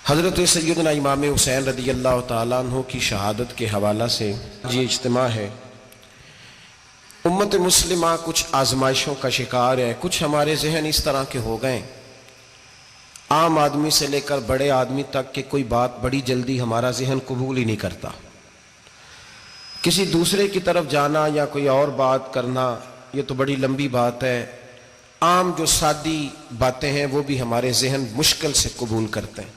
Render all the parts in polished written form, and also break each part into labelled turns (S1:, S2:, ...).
S1: حضرت سیدنا امام حسین رضی اللہ تعالیٰ عنہ کی شہادت کے حوالہ سے یہ اجتماع ہے۔ امت مسلمہ کچھ آزمائشوں کا شکار ہے، کچھ ہمارے ذہن اس طرح کے ہو گئے، عام آدمی سے لے کر بڑے آدمی تک کہ کوئی بات بڑی جلدی ہمارا ذہن قبول ہی نہیں کرتا۔ کسی دوسرے کی طرف جانا یا کوئی اور بات کرنا یہ تو بڑی لمبی بات ہے، عام جو سادی باتیں ہیں وہ بھی ہمارے ذہن مشکل سے قبول کرتے ہیں۔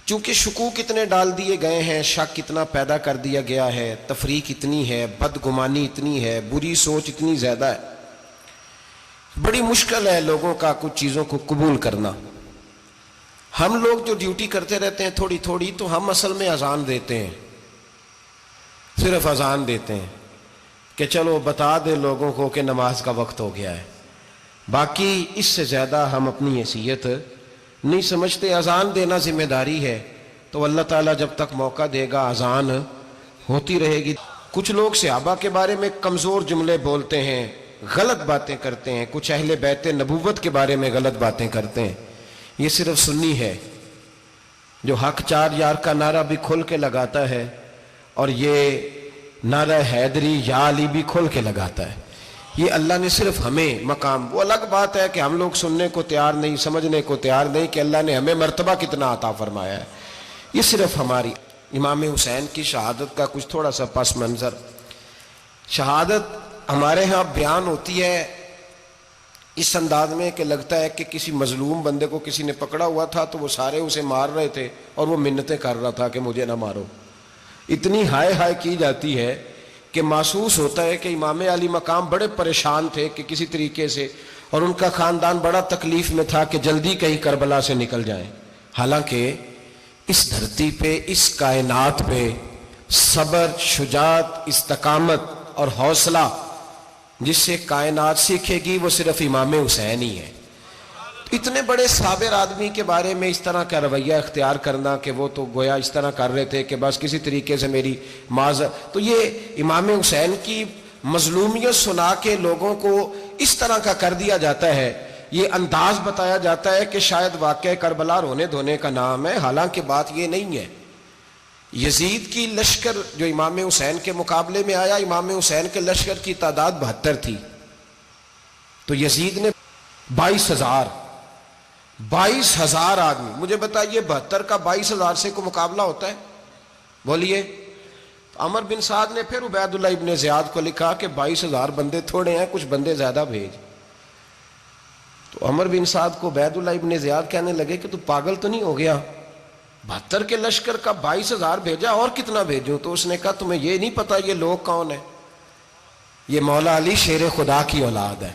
S1: چونکہ شکوک اتنے ڈال دیے گئے ہیں، شک اتنا پیدا کر دیا گیا ہے، تفریق اتنی ہے، بدگمانی اتنی ہے، بری سوچ اتنی زیادہ ہے، بڑی مشکل ہے لوگوں کا کچھ چیزوں کو قبول کرنا۔ ہم لوگ جو ڈیوٹی کرتے رہتے ہیں تھوڑی تھوڑی، تو ہم اصل میں اذان دیتے ہیں، صرف اذان دیتے ہیں کہ چلو بتا دے لوگوں کو کہ نماز کا وقت ہو گیا ہے، باقی اس سے زیادہ ہم اپنی حیثیت نہیں سمجھتے۔ اذان دینا ذمہ داری ہے، تو اللہ تعالیٰ جب تک موقع دے گا اذان ہوتی رہے گی۔ کچھ لوگ صحابہ کے بارے میں کمزور جملے بولتے ہیں، غلط باتیں کرتے ہیں، کچھ اہل بیت نبوت کے بارے میں غلط باتیں کرتے ہیں۔ یہ صرف سنی ہے جو حق چار یار کا نعرہ بھی کھل کے لگاتا ہے، اور یہ نعرہ حیدری یا علی بھی کھل کے لگاتا ہے۔ یہ اللہ نے صرف ہمیں مقام، وہ الگ بات ہے کہ ہم لوگ سننے کو تیار نہیں، سمجھنے کو تیار نہیں کہ اللہ نے ہمیں مرتبہ کتنا عطا فرمایا ہے۔ یہ صرف ہماری امام حسین کی شہادت کا کچھ تھوڑا سا پس منظر۔ شہادت ہمارے ہاں بیان ہوتی ہے اس انداز میں کہ لگتا ہے کہ کسی مظلوم بندے کو کسی نے پکڑا ہوا تھا تو وہ سارے اسے مار رہے تھے اور وہ منتیں کر رہا تھا کہ مجھے نہ مارو۔ اتنی ہائے ہائے کی جاتی ہے کہ محسوس ہوتا ہے کہ امام علی مقام بڑے پریشان تھے کہ کسی طریقے سے، اور ان کا خاندان بڑا تکلیف میں تھا کہ جلدی کہیں کربلا سے نکل جائیں۔ حالانکہ اس دھرتی پہ، اس کائنات پہ صبر، شجاعت، استقامت اور حوصلہ جس سے کائنات سیکھے گی وہ صرف امام حسین ہی ہے۔ اتنے بڑے صابر آدمی کے بارے میں اس طرح کا رویہ اختیار کرنا کہ وہ تو گویا اس طرح کر رہے تھے کہ بس کسی طریقے سے میری تو یہ امام حسین کی مظلومیت سنا کے لوگوں کو اس طرح کا کر دیا جاتا ہے، یہ انداز بتایا جاتا ہے کہ شاید واقعہ کربلا رونے دھونے کا نام ہے، حالانکہ بات یہ نہیں ہے۔ یزید کی لشکر جو امام حسین کے مقابلے میں آیا، امام حسین کے لشکر کی تعداد 72 تھی، تو یزید نے 22,000 آدمی، مجھے بتائیے 72 کا 22,000 سے کو مقابلہ ہوتا ہے؟ بولیے۔ عمر بن سعد نے پھر عبید اللہ ابن زیاد کو لکھا کہ 22,000 بندے تھوڑے ہیں، کچھ بندے زیادہ بھیج۔ تو عمر بن سعد کو عبید اللہ ابن زیاد کہنے لگے کہ تو پاگل تو نہیں ہو گیا، 72 کے لشکر کا 22,000 بھیجا، اور کتنا بھیجوں؟ تو اس نے کہا تمہیں یہ نہیں پتا یہ لوگ کون ہیں؟ یہ مولا علی شیر خدا کی اولاد ہے،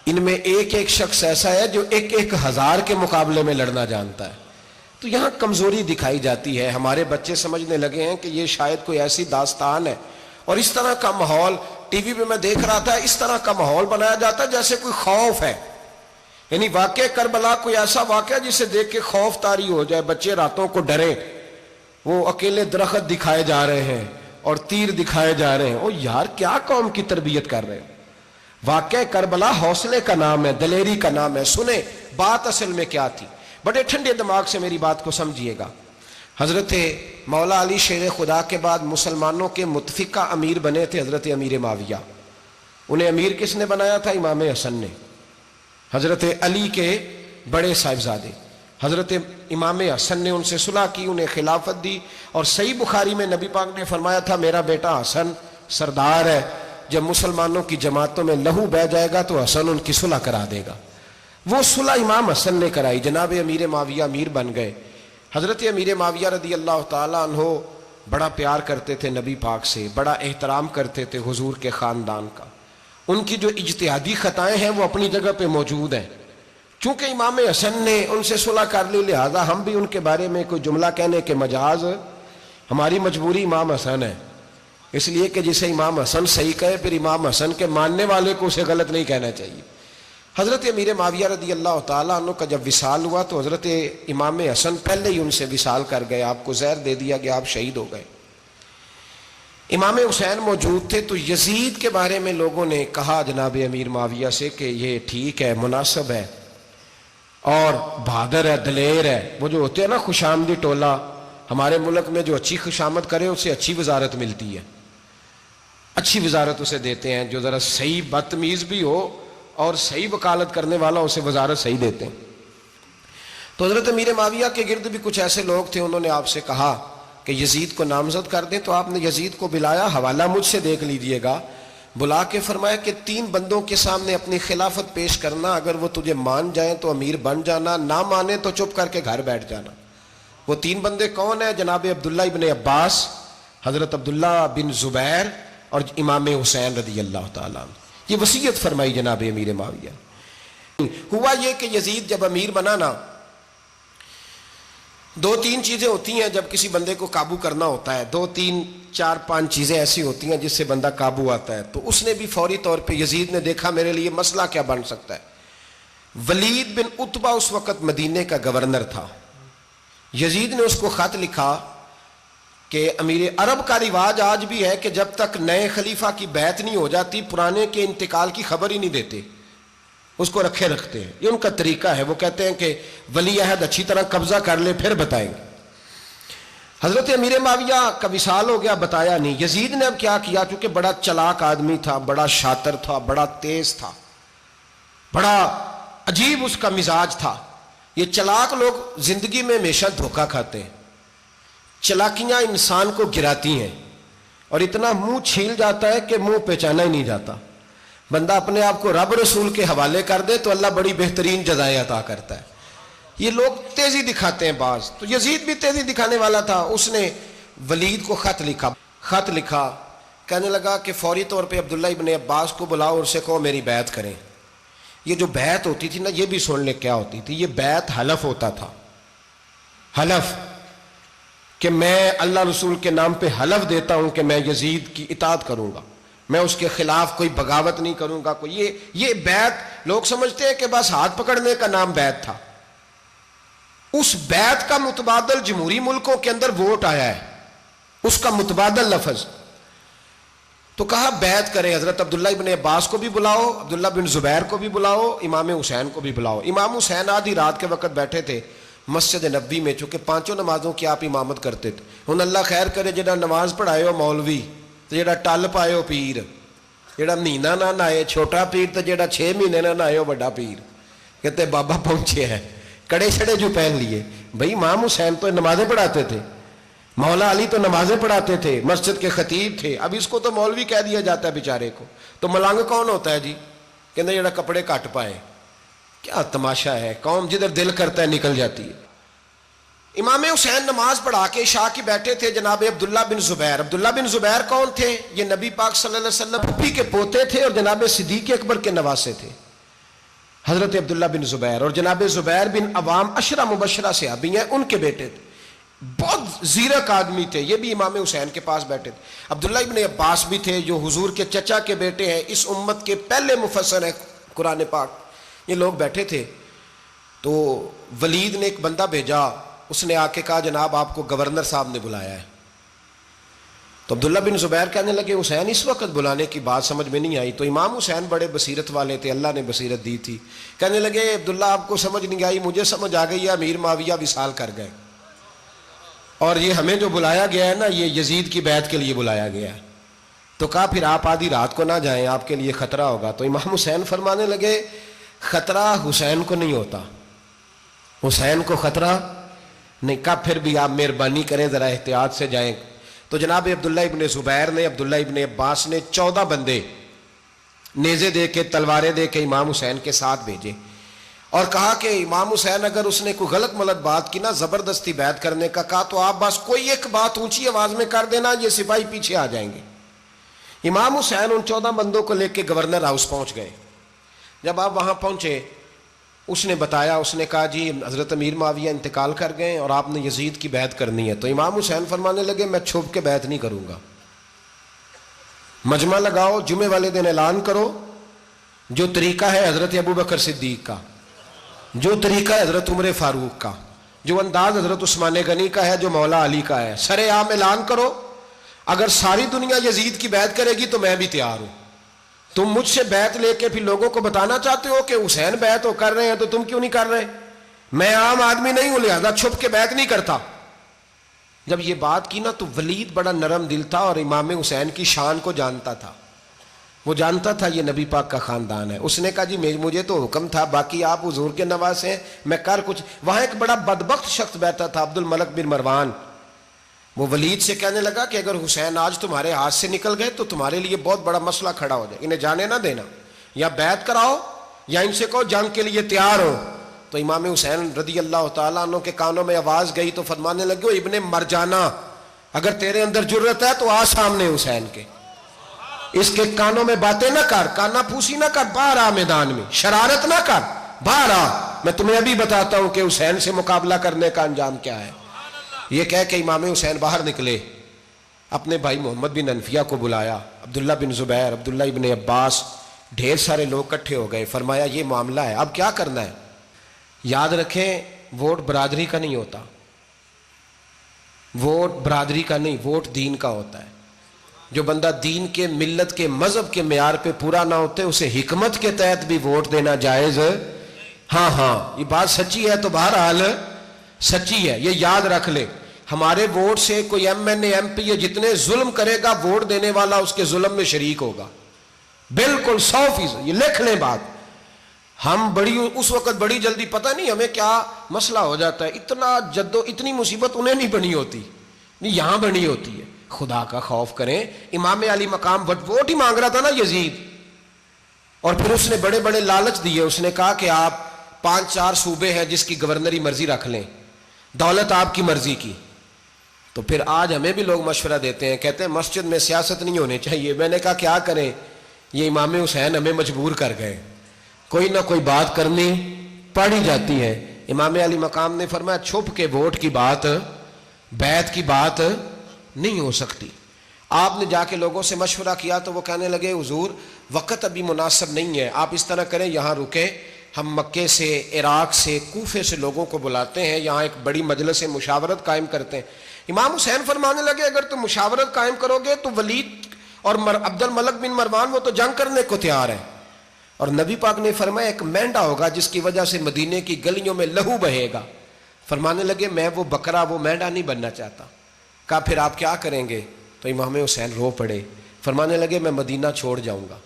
S1: ان میں ایک ایک شخص ایسا ہے جو 1,000 کے مقابلے میں لڑنا جانتا ہے۔ تو یہاں کمزوری دکھائی جاتی ہے، ہمارے بچے سمجھنے لگے ہیں کہ یہ شاید کوئی ایسی داستان ہے، اور اس طرح کا ماحول ٹی وی پہ میں دیکھ رہا تھا، اس طرح کا ماحول بنایا جاتا ہے جیسے کوئی خوف ہے، یعنی واقع کربلا کوئی ایسا واقعہ جسے دیکھ کے خوف طاری ہو جائے، بچے راتوں کو ڈرے، وہ اکیلے درخت دکھائے جا رہے ہیں اور تیر دکھائے جا رہے ہیں۔ او یار کیا قوم کی تربیت کر رہے ہیں؟ واقعہ کربلا حوصلے کا نام ہے، دلیری کا نام ہے۔ سنیں بات اصل میں کیا تھی، بڑے ٹھنڈے دماغ سے میری بات کو سمجھیے گا۔ حضرت مولا علی شیر خدا کے بعد مسلمانوں کے متفقہ امیر بنے تھے حضرت امیر معاویہ۔ انہیں امیر کس نے بنایا تھا؟ امام حسن نے، حضرت علی کے بڑے صاحبزادے۔ حضرت امام حسن نے ان سے صلح کی، انہیں خلافت دی، اور صحیح بخاری میں نبی پاک نے فرمایا تھا میرا بیٹا حسن سردار ہے، جب مسلمانوں کی جماعتوں میں لہو بہہ جائے گا تو حسن ان کی صلح کرا دے گا۔ وہ صلح امام حسن نے کرائی، جناب امیر معاویہ امیر بن گئے۔ حضرت امیر معاویہ رضی اللہ تعالیٰ عنہ بڑا پیار کرتے تھے نبی پاک سے، بڑا احترام کرتے تھے حضور کے خاندان کا۔ ان کی جو اجتہادی خطائیں ہیں وہ اپنی جگہ پہ موجود ہیں، چونکہ امام حسن نے ان سے صلح کر لی، لہذا ہم بھی ان کے بارے میں کوئی جملہ کہنے کے مجاز، ہماری مجبوری امام حسن ہے، اس لیے کہ جسے امام حسن صحیح کہے پھر امام حسن کے ماننے والے کو اسے غلط نہیں کہنا چاہیے۔ حضرت امیر معاویہ رضی اللہ تعالیٰ عنہ کا جب وصال ہوا تو حضرت امام حسن پہلے ہی ان سے وصال کر گئے، آپ کو زہر دے دیا گیا، آپ شہید ہو گئے۔ امام حسین موجود تھے، تو یزید کے بارے میں لوگوں نے کہا جناب امیر معاویہ سے کہ یہ ٹھیک ہے، مناسب ہے، اور بہادر ہے، دلیر ہے. وہ جو ہوتے ہیں نا خوش آمدی ٹولہ، ہمارے ملک میں جو اچھی خوشامد کرے اسے اچھی وزارت ملتی ہے، اچھی وزارت اسے دیتے ہیں. جو ذرا صحیح بدتمیز بھی ہو اور صحیح وکالت کرنے والا اسے وزارت صحیح دیتے ہیں. تو حضرت امیر معاویہ کے گرد بھی کچھ ایسے لوگ تھے، انہوں نے آپ سے کہا کہ یزید کو نامزد کر دیں. تو آپ نے یزید کو بلایا، حوالہ مجھ سے دیکھ لیجئے گا. بلا کے فرمایا کہ 3 بندوں کے سامنے اپنی خلافت پیش کرنا، اگر وہ تجھے مان جائیں تو امیر بن جانا، نہ مانے تو چپ کر کے گھر بیٹھ جانا. وہ 3 بندے کون ہیں؟ جناب عبداللہ ابن عباس، حضرت عبداللہ بن زبیر اور امام حسین رضی اللہ تعالیٰ عنہ. یہ وصیت فرمائی جناب امیر معاویہ. ہوا یہ کہ یزید جب امیر بنا نا، 2-3 چیزیں ہوتی ہیں جب کسی بندے کو قابو کرنا ہوتا ہے، 2-3 4-5 چیزیں ایسی ہوتی ہیں جس سے بندہ قابو آتا ہے. تو اس نے بھی فوری طور پہ، یزید نے دیکھا میرے لیے مسئلہ کیا بن سکتا ہے. ولید بن عتبہ اس وقت مدینے کا گورنر تھا. یزید نے اس کو خط لکھا کہ امیر عرب کا رواج آج بھی ہے کہ جب تک نئے خلیفہ کی بیعت نہیں ہو جاتی پرانے کے انتقال کی خبر ہی نہیں دیتے، اس کو رکھے رکھتے ہیں. یہ ان کا طریقہ ہے. وہ کہتے ہیں کہ ولی عہد اچھی طرح قبضہ کر لے پھر بتائیں گے. حضرت امیر معاویہ کا وصال ہو گیا، بتایا نہیں. یزید نے اب کیا کیا، چونکہ بڑا چلاک آدمی تھا، بڑا شاطر تھا، بڑا تیز تھا، بڑا عجیب اس کا مزاج تھا. یہ چلاک لوگ زندگی میں ہمیشہ دھوکہ کھاتے ہیں. چلاکیاں انسان کو گراتی ہیں اور اتنا منہ چھیل جاتا ہے کہ منہ پہچانا ہی نہیں جاتا. بندہ اپنے آپ کو رب رسول کے حوالے کر دے تو اللہ بڑی بہترین جزائیں عطا کرتا ہے. یہ لوگ تیزی دکھاتے ہیں بعض. تو یزید بھی تیزی دکھانے والا تھا. اس نے ولید کو خط لکھا کہنے لگا کہ فوری طور پہ عبداللہ ابن عباس کو بلاؤ اور اسے کہو میری بیعت کریں. یہ جو بیعت ہوتی تھی نا، یہ بھی سن لے کیا ہوتی تھی. یہ بیعت حلف ہوتا تھا. حلف کہ میں اللہ رسول کے نام پہ حلف دیتا ہوں کہ میں یزید کی اطاعت کروں گا، میں اس کے خلاف کوئی بغاوت نہیں کروں گا. یہ بیعت لوگ سمجھتے ہیں کہ بس ہاتھ پکڑنے کا نام بیعت تھا. اس بیعت کا متبادل جمہوری ملکوں کے اندر ووٹ آیا ہے، اس کا متبادل لفظ. تو کہا بیعت کرے. حضرت عبداللہ ابن عباس کو بھی بلاؤ، عبداللہ بن زبیر کو بھی بلاؤ، امام حسین کو بھی بلاؤ. امام حسین آدھی رات کے وقت بیٹھے تھے مسجد نبوی میں، چونکہ 5 نمازوں کی آپ امامت کرتے تھے. ہن اللہ خیر کرے جڑا نماز پڑھائے ہو مولوی تو جڑا ٹل پائے ہو پیر، جڑا مہینہ نہ نہائے چھوٹا پیر تو جڑا 6 مہینے نہ نہائے ہو بڑا پیر. کہتے بابا پہنچے ہیں، کڑے چھڑے جو پہن لیے. بھائی امام حسین تو نمازیں پڑھاتے تھے، مولا علی تو نمازیں پڑھاتے تھے، مسجد کے خطیب تھے. اب اس کو تو مولوی کہہ دیا جاتا ہے بیچارے کو. تو ملنگ کون ہوتا ہے جی؟ کہتے جڑا کپڑے کٹ پائے. کیا تماشا ہے، قوم جدھر دل کرتا ہے نکل جاتی ہے. امام حسین نماز پڑھا کے عشاء کی بیٹھے تھے جناب عبداللہ بن زبیر. عبداللہ بن زبیر کون تھے؟ یہ نبی پاک صلی اللہ علیہ وسلم پھپھی کے پوتے تھے اور جناب صدیق اکبر کے نواسے تھے. حضرت عبداللہ بن زبیر اور جناب زبیر بن عوام عشرہ مبشرہ صحابی ہیں، ان کے بیٹے تھے. بہت زیرک آدمی تھے. یہ بھی امام حسین کے پاس بیٹھے تھے. عبداللہ ابن عباس بھی تھے جو حضور کے چچا کے بیٹے ہیں، اس امت کے پہلے مفسر ہیں قرآن پاک. یہ لوگ بیٹھے تھے. تو ولید نے ایک بندہ بھیجا، اس نے آ کے کہا جناب آپ کو گورنر صاحب نے بلایا ہے. تو عبداللہ بن زبیر کہنے لگے حسین اس وقت بلانے کی بات سمجھ میں نہیں آئی. تو امام حسین بڑے بصیرت والے تھے، اللہ نے بصیرت دی تھی. کہنے لگے عبداللہ آپ کو سمجھ نہیں آئی، مجھے سمجھ آ گئی ہے، امیر معاویہ وصال کر گئے اور یہ ہمیں جو بلایا گیا ہے نا، یہ یزید کی بیعت کے لیے بلایا گیا ہے. تو کہا پھر آپ آدھی رات کو نہ جائیں، آپ کے لیے خطرہ ہوگا. تو امام حسین فرمانے لگے خطرہ حسین کو نہیں ہوتا، حسین کو خطرہ نہیں. کہا پھر بھی آپ مہربانی کریں ذرا احتیاط سے جائیں. تو جناب عبداللہ ابن زبیر نے، عبداللہ ابن عباس نے 14 بندے نیزے دے کے، تلواریں دے کے امام حسین کے ساتھ بھیجے اور کہا کہ امام حسین اگر اس نے کوئی غلط ملت بات کی نا، زبردستی بیعت کرنے کا کہا، تو آپ بس کوئی ایک بات اونچی آواز میں کر دینا، یہ سپاہی پیچھے آ جائیں گے. امام حسین ان 14 بندوں کو لے کے گورنر ہاؤس پہنچ گئے. جب آپ وہاں پہنچے اس نے بتایا، اس نے کہا جی حضرت امیر معاویہ انتقال کر گئے اور آپ نے یزید کی بیعت کرنی ہے. تو امام حسین فرمانے لگے میں چھپ کے بیعت نہیں کروں گا. مجمع لگاؤ، جمعے والے دن اعلان کرو. جو طریقہ ہے حضرت ابو بکر صدیق کا، جو طریقہ ہے حضرت عمر فاروق کا، جو انداز حضرت عثمان غنی کا ہے، جو مولا علی کا ہے، سر عام اعلان کرو. اگر ساری دنیا یزید کی بیعت کرے گی تو میں بھی تیار ہوں. تم مجھ سے بیعت لے کے پھر لوگوں کو بتانا چاہتے ہو کہ حسین بیعت کر رہے ہیں تو تم کیوں نہیں کر رہے؟ میں عام آدمی نہیں ہوں لہذا چھپ کے بیعت نہیں کرتا. جب یہ بات کی نا تو ولید بڑا نرم دل تھا اور امام حسین کی شان کو جانتا تھا. وہ جانتا تھا یہ نبی پاک کا خاندان ہے. اس نے کہا جی مجھے تو حکم تھا، باقی آپ حضور کے نواز ہیں، میں کر کچھ. وہاں ایک بڑا بدبخت شخص بیٹھا تھا، عبد الملک بن مروان. وہ ولید سے کہنے لگا کہ اگر حسین آج تمہارے ہاتھ سے نکل گئے تو تمہارے لیے بہت بڑا مسئلہ کھڑا ہو جائے، انہیں جانے نہ دینا، یا بیعت کراؤ یا ان سے کہو جنگ کے لیے تیار ہو. تو امام حسین رضی اللہ تعالیٰ عنہ کے کانوں میں آواز گئی تو فرمانے لگے ابن مرجانہ، اگر تیرے اندر جرت ہے تو آ سامنے حسین کے، اس کے کانوں میں باتیں نہ کر، کانا پھوسی نہ کر، باہر آ میدان میں، شرارت نہ کر، باہر آ، میں تمہیں ابھی بتاتا ہوں کہ حسین سے مقابلہ کرنے کا انجام کیا ہے. یہ کہہ کہ امام حسین باہر نکلے، اپنے بھائی محمد بن انفیہ کو بلایا، عبداللہ بن زبیر، عبداللہ ابن عباس، ڈھیر سارے لوگ اکٹھے ہو گئے. فرمایا یہ معاملہ ہے، اب کیا کرنا ہے. یاد رکھیں ووٹ برادری کا نہیں ہوتا، ووٹ برادری کا نہیں، ووٹ دین کا ہوتا ہے. جو بندہ دین کے، ملت کے، مذہب کے معیار پہ پورا نہ ہوتے اسے حکمت کے تحت بھی ووٹ دینا جائز. ہاں یہ بات سچی ہے تو بہرحال سچی ہے، یہ یاد رکھ لے. ہمارے ووٹ سے کوئی ایم این اے، ایم پی اے جتنے ظلم کرے گا، ووٹ دینے والا اس کے ظلم میں شریک ہوگا، بالکل 100%. یہ لکھ لیں بات. ہم اس وقت بڑی جلدی، پتہ نہیں ہمیں کیا مسئلہ ہو جاتا ہے، اتنی مصیبت انہیں نہیں بنی ہوتی، نہیں یہاں بنی ہوتی ہے. خدا کا خوف کریں. امام علی مقام ووٹ ہی مانگ رہا تھا نا یزید، اور پھر اس نے بڑے بڑے لالچ دیے. اس نے کہا کہ آپ 5-4 صوبے ہیں جس کی گورنری مرضی رکھ لیں، دولت آپ کی مرضی کی. تو پھر آج ہمیں بھی لوگ مشورہ دیتے ہیں، کہتے ہیں مسجد میں سیاست نہیں ہونی چاہیے. میں نے کہا کیا کریں، یہ امام حسین ہمیں مجبور کر گئے، کوئی نہ کوئی بات کرنی پڑ ہی جاتی ہے. امام علی مقام نے فرمایا چھپ کے ووٹ کی بات، بیعت کی بات نہیں ہو سکتی. آپ نے جا کے لوگوں سے مشورہ کیا تو وہ کہنے لگے حضور وقت ابھی مناسب نہیں ہے، آپ اس طرح کریں یہاں رکیں، ہم مکے سے، عراق سے، کوفے سے لوگوں کو بلاتے ہیں، یہاں ایک بڑی مجلس مشاورت قائم کرتے ہیں. امام حسین فرمانے لگے اگر تم مشاورت قائم کرو گے تو ولید اور عبد الملک بن مروان وہ تو جنگ کرنے کو تیار ہے، اور نبی پاک نے فرمایا ایک مینڈا ہوگا جس کی وجہ سے مدینے کی گلیوں میں لہو بہے گا. فرمانے لگے میں وہ بکرا، وہ مینڈا نہیں بننا چاہتا. کہا پھر آپ کیا کریں گے؟ تو امام حسین رو پڑے. فرمانے لگے میں مدینہ چھوڑ جاؤں گا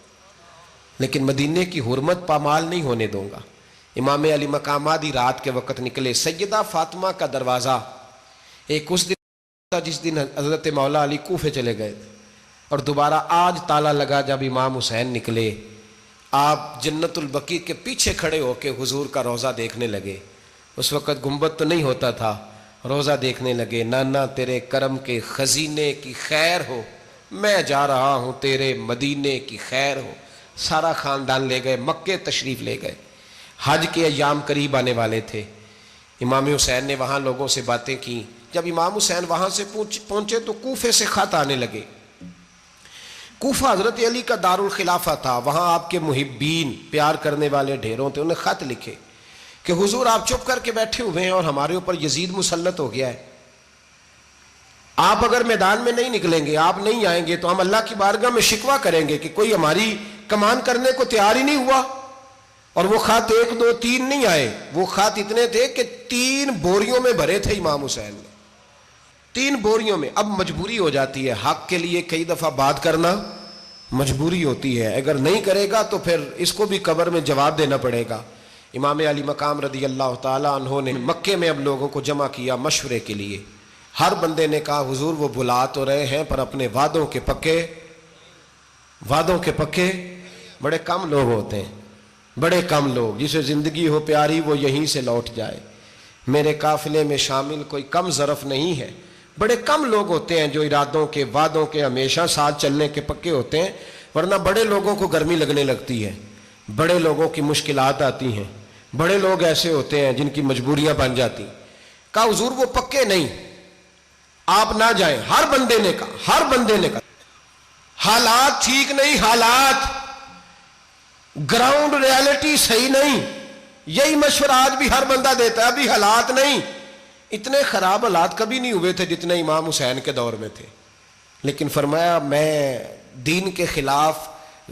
S1: لیکن مدینے کی حرمت پامال نہیں ہونے دوں گا. امام علی مقام آدھی رات کے وقت نکلے. سیدہ فاطمہ کا دروازہ ایک اس دن تھا جس دن حضرت مولا علی کوفے چلے گئے تھے، اور دوبارہ آج تالا لگا جب امام حسین نکلے. آپ جنت البقیع کے پیچھے کھڑے ہو کے حضور کا روضہ دیکھنے لگے. اس وقت گنبد تو نہیں ہوتا تھا، روضہ دیکھنے لگے. نانا تیرے کرم کے خزینے کی خیر ہو، میں جا رہا ہوں تیرے مدینے کی خیر ہو. سارا خاندان لے گئے، مکے تشریف لے گئے. حج کے ایام قریب آنے والے تھے. امام حسین نے وہاں لوگوں سے باتیں کی. جب امام حسین وہاں سے پہنچے تو کوفے سے خط آنے لگے. کوفہ حضرت علی کا دار الخلافہ تھا، وہاں آپ کے محبین، پیار کرنے والے ڈھیروں تھے. انہیں خط لکھے کہ حضور آپ چپ کر کے بیٹھے ہوئے ہیں اور ہمارے اوپر یزید مسلط ہو گیا ہے. آپ اگر میدان میں نہیں نکلیں گے، آپ نہیں آئیں گے تو ہم اللہ کی بارگاہ میں شکوہ کریں گے کہ کوئی ہماری کمان کرنے کو تیار ہی نہیں ہوا. اور وہ خط 1 2 3 نہیں آئے، وہ خط اتنے تھے کہ 3 بوریوں میں بھرے تھے امام حسین نے، 3 بوریوں میں. اب مجبوری ہو جاتی ہے، حق کے لیے کئی دفعہ بات کرنا مجبوری ہوتی ہے. اگر نہیں کرے گا تو پھر اس کو بھی قبر میں جواب دینا پڑے گا. امام علی مقام رضی اللہ تعالیٰ عنہ نے مکے میں اب لوگوں کو جمع کیا مشورے کے لیے. ہر بندے نے کہا حضور وہ بلا تو رہے ہیں پر اپنے وعدوں کے پکے. بڑے کم لوگ ہوتے ہیں، بڑے کم لوگ. جسے زندگی ہو پیاری وہ یہیں سے لوٹ جائے. میرے قافلے میں شامل کوئی کم ظرف نہیں ہے. بڑے کم لوگ ہوتے ہیں جو ارادوں کے، وعدوں کے ہمیشہ ساتھ چلنے کے پکے ہوتے ہیں، ورنہ بڑے لوگوں کو گرمی لگنے لگتی ہے، بڑے لوگوں کی مشکلات آتی ہیں. بڑے لوگ ایسے ہوتے ہیں جن کی مجبوریاں بن جاتی. کہا حضور وہ پکے نہیں، آپ نہ جائیں. ہر بندے نے کہا حالات ٹھیک نہیں، حالات گراؤنڈ ریالٹی صحیح نہیں. یہی مشورہ آج بھی ہر بندہ دیتا ہے، ابھی حالات نہیں. اتنے خراب حالات کبھی نہیں ہوئے تھے جتنے امام حسین کے دور میں تھے. لیکن فرمایا میں دین کے خلاف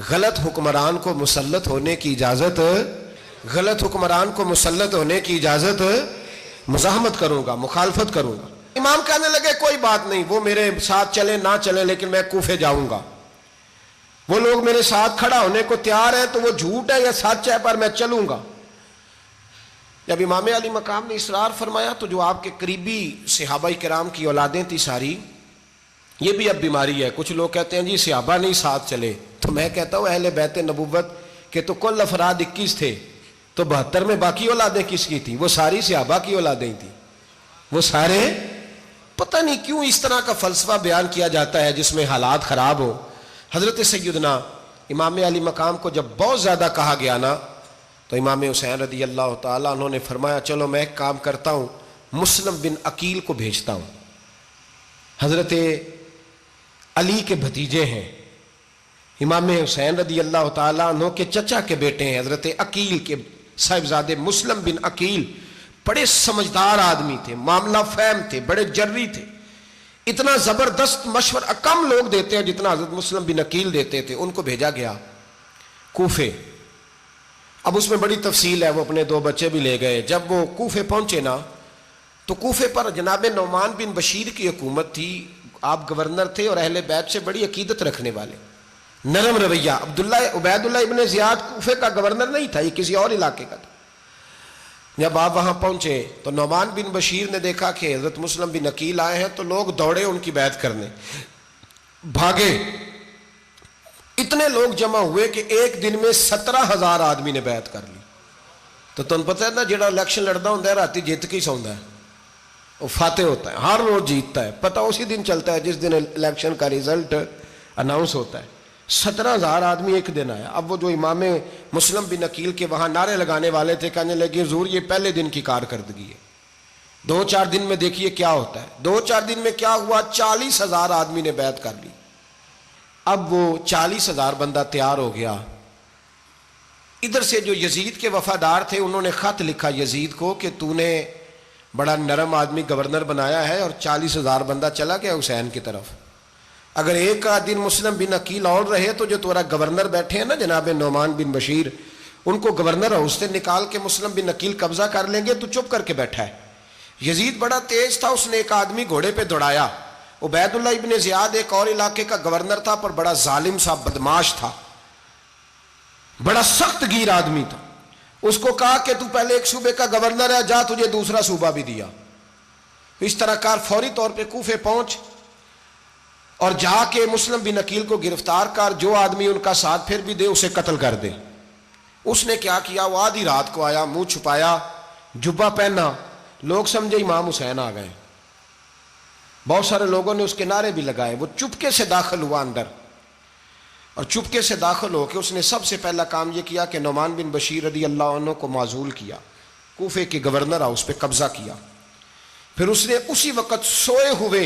S1: غلط حکمران کو مسلط ہونے کی اجازت غلط حکمران کو مسلط ہونے کی اجازت مزاحمت کروں گا، مخالفت کروں گا۔ امام کہنے لگے کوئی بات نہیں، وہ میرے ساتھ چلے نہ چلے لیکن میں کوفے جاؤں گا، وہ لوگ میرے ساتھ کھڑا ہونے کو تیار ہے تو وہ جھوٹ ہے یا سچ ہے پر میں چلوں گا۔ جب امام علی مقام نے اصرار فرمایا تو جو آپ کے قریبی صحابہ کرام کی اولادیں تھی ساری، یہ بھی اب بیماری ہے، کچھ لوگ کہتے ہیں جی صحابہ نہیں ساتھ چلے، تو میں کہتا ہوں اہل بیت نبوت کے تو کل افراد 21 تھے، تو 72 میں باقی اولادیں کس کی تھیں؟ وہ ساری صحابہ کی اولادیں تھیں، وہ سارے، پتہ نہیں کیوں اس طرح کا فلسفہ بیان کیا جاتا ہے جس میں حالات خراب ہو۔ حضرت سیدنا امام علی مقام کو جب بہت زیادہ کہا گیا نا تو امام حسین رضی اللہ تعالیٰ انہوں نے فرمایا چلو میں ایک کام کرتا ہوں، مسلم بن عقیل کو بھیجتا ہوں، حضرت علی کے بھتیجے ہیں، امام حسین رضی اللہ تعالیٰ عنہ کے چچا کے بیٹے ہیں، حضرت عقیل کے صاحبزادے مسلم بن عقیل بڑے سمجھدار آدمی تھے، معاملہ فہم تھے، بڑے جری تھے، اتنا زبردست مشورہ کم لوگ دیتے ہیں جتنا حضرت مسلم بن عقیل دیتے تھے۔ ان کو بھیجا گیا کوفے۔ اب اس میں بڑی تفصیل ہے، وہ اپنے 2 بچے بھی لے گئے۔ جب وہ کوفے پہنچے نا تو کوفے پر جناب نعمان بن بشیر کی حکومت تھی، آپ گورنر تھے اور اہل بیت سے بڑی عقیدت رکھنے والے، نرم رویہ۔ عبید اللہ ابن زیاد کوفے کا گورنر نہیں تھا، یہ کسی اور علاقے کا تھا۔ جب آپ وہاں پہنچے تو نعمان بن بشیر نے دیکھا کہ حضرت مسلم بن عقیل آئے ہیں تو لوگ دوڑے ان کی بیعت کرنے، بھاگے، اتنے لوگ جمع ہوئے کہ ایک دن میں 17,000 آدمی نے بیعت کر لی۔ تو تم پتہ ہے نا جڑا الیکشن لڑتا ہوں راتی جیت کے سوندا ہے، وہ فاتح ہوتا ہے، ہر روز جیتتا ہے، پتہ اسی دن چلتا ہے جس دن الیکشن کا ریزلٹ اناؤنس ہوتا ہے۔ 17,000 آدمی ایک دن آیا۔ اب وہ جو امام مسلم بن عقیل کے وہاں نعرے لگانے والے تھے کہنے لگے حضور یہ پہلے دن کی کارکردگی ہے، 2-4 دن میں دیکھیے کیا ہوتا ہے۔ 2-4 دن میں کیا ہوا؟ 40,000 آدمی نے بیعت کر لی۔ اب وہ 40,000 بندہ تیار ہو گیا۔ ادھر سے جو یزید کے وفادار تھے انہوں نے خط لکھا یزید کو کہ تو نے بڑا نرم آدمی گورنر بنایا ہے اور 40,000 بندہ چلا گیا حسین کی طرف، اگر ایک دن مسلم بن عقیل اور رہے تو جو تمہارا گورنر بیٹھے ہیں نا جناب نعمان بن بشیر، ان کو گورنر ہاؤس سے نکال کے مسلم بن عقیل قبضہ کر لیں گے، تو چپ کر کے بیٹھا ہے۔ یزید بڑا تیز تھا، اس نے ایک آدمی گھوڑے پہ دوڑایا۔ عبید اللہ ابن زیاد ایک اور علاقے کا گورنر تھا پر بڑا ظالم سا بدماش تھا، بڑا سخت گیر آدمی تھا۔ اس کو کہا کہ تو پہلے ایک صوبے کا گورنر ہے، جا تجھے دوسرا صوبہ بھی دیا۔ اس طرح کار فوری طور پہ کوفے پہنچ اور جا کے مسلم بن عقیل کو گرفتار کر، جو آدمی ان کا ساتھ پھر بھی دے اسے قتل کر دے۔ اس نے کیا کیا؟ وہ آدھی رات کو آیا، منہ چھپایا، جبہ پہنا، لوگ سمجھے امام حسین آ گئے۔ بہت سارے لوگوں نے اس کے نعرے بھی لگائے۔ وہ چپکے سے داخل ہوا اندر، اور چپکے سے داخل ہو کے اس نے سب سے پہلا کام یہ کیا کہ نعمان بن بشیر رضی اللہ عنہ کو معزول کیا، کوفے کے گورنر ہاؤس پہ قبضہ کیا۔ پھر اس نے اسی وقت سوئے ہوئے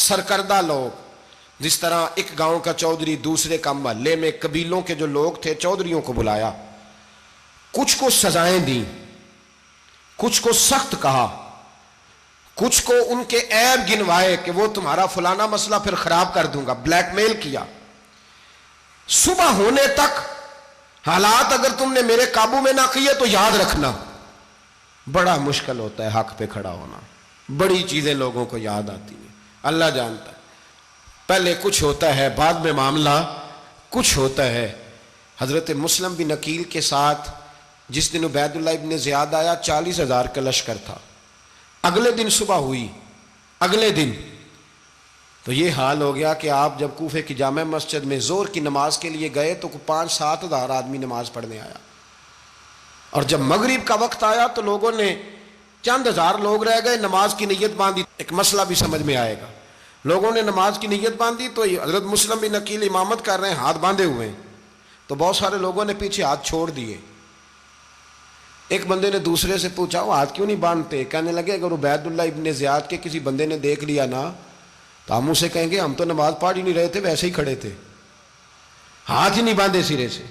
S1: سرکردہ لوگ، جس طرح ایک گاؤں کا چودھری دوسرے کا محلے میں قبیلوں کے جو لوگ تھے چودھریوں کو بلایا، کچھ کو سزائیں دیں، کچھ کو سخت کہا، کچھ کو ان کے عیب گنوائے کہ وہ تمہارا فلانا مسئلہ پھر خراب کر دوں گا، بلیک میل کیا۔ صبح ہونے تک حالات اگر تم نے میرے قابو میں نہ کیے تو یاد رکھنا بڑا مشکل ہوتا ہے حق پہ کھڑا ہونا، بڑی چیزیں لوگوں کو یاد آتی ہیں، اللہ جانتا ہے۔ پہلے کچھ ہوتا ہے، بعد میں معاملہ کچھ ہوتا ہے۔ حضرت مسلم بن عقیل کے ساتھ جس دن عبید اللہ ابن زیاد آیا 40,000 کا لشکر تھا۔ اگلے دن صبح ہوئی، اگلے دن تو یہ حال ہو گیا کہ آپ جب کوفے کی جامع مسجد میں زور کی نماز کے لیے گئے تو 5-7 ہزار آدمی نماز پڑھنے آیا، اور جب مغرب کا وقت آیا تو لوگوں نے چند ہزار لوگ رہ گئے، نماز کی نیت باندھی۔ ایک مسئلہ بھی سمجھ میں آئے گا، لوگوں نے نماز کی نیت باندھی تو حضرت مسلم بن عقیل امامت کر رہے ہیں، ہاتھ باندھے ہوئے ہیں، تو بہت سارے لوگوں نے پیچھے ہاتھ چھوڑ دیے۔ ایک بندے نے دوسرے سے پوچھا وہ ہاتھ کیوں نہیں باندھتے؟ کہنے لگے اگر عبید اللہ ابن زیاد کے کسی بندے نے دیکھ لیا نا تو ہم اسے کہیں گے ہم تو نماز پڑھ ہی نہیں رہے تھے، ویسے ہی کھڑے تھے، ہاتھ ہی نہیں باندھے سرے سے۔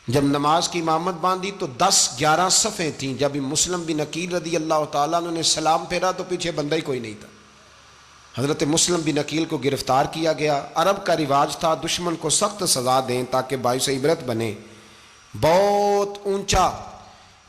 S1: جب نماز کی امامت باندھی تو 10-11 صفیں تھیں۔ جب مسلم بن عقیل رضی اللہ تعالیٰ عنہ نے سلام پھیرا تو پیچھے بندہ ہی کوئی نہیں تھا۔ حضرت مسلم بن عقیل کو گرفتار کیا گیا۔ عرب کا رواج تھا دشمن کو سخت سزا دیں تاکہ باعث عبرت بنے۔ بہت اونچا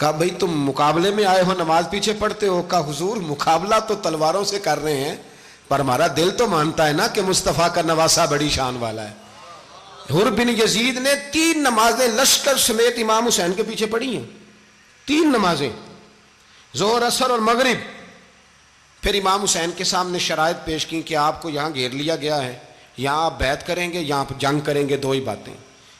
S1: کہا بھئی تم مقابلے میں آئے ہو نماز پیچھے پڑھتے ہو؟ کہا حضور مقابلہ تو تلواروں سے کر رہے ہیں پر ہمارا دل تو مانتا ہے نا کہ مصطفیٰ کا نواسہ بڑی شان والا ہے۔ حر بن یزید نے 3 نمازیں لشکر سمیت امام حسین کے پیچھے پڑھی ہیں، 3 نمازیں، ظہر عصر اور مغرب۔ پھر امام حسین کے سامنے شرائط پیش کی کہ آپ کو یہاں گھیر لیا گیا ہے، یہاں آپ بیعت کریں گے، یہاں جنگ کریں گے، 2 ہی باتیں۔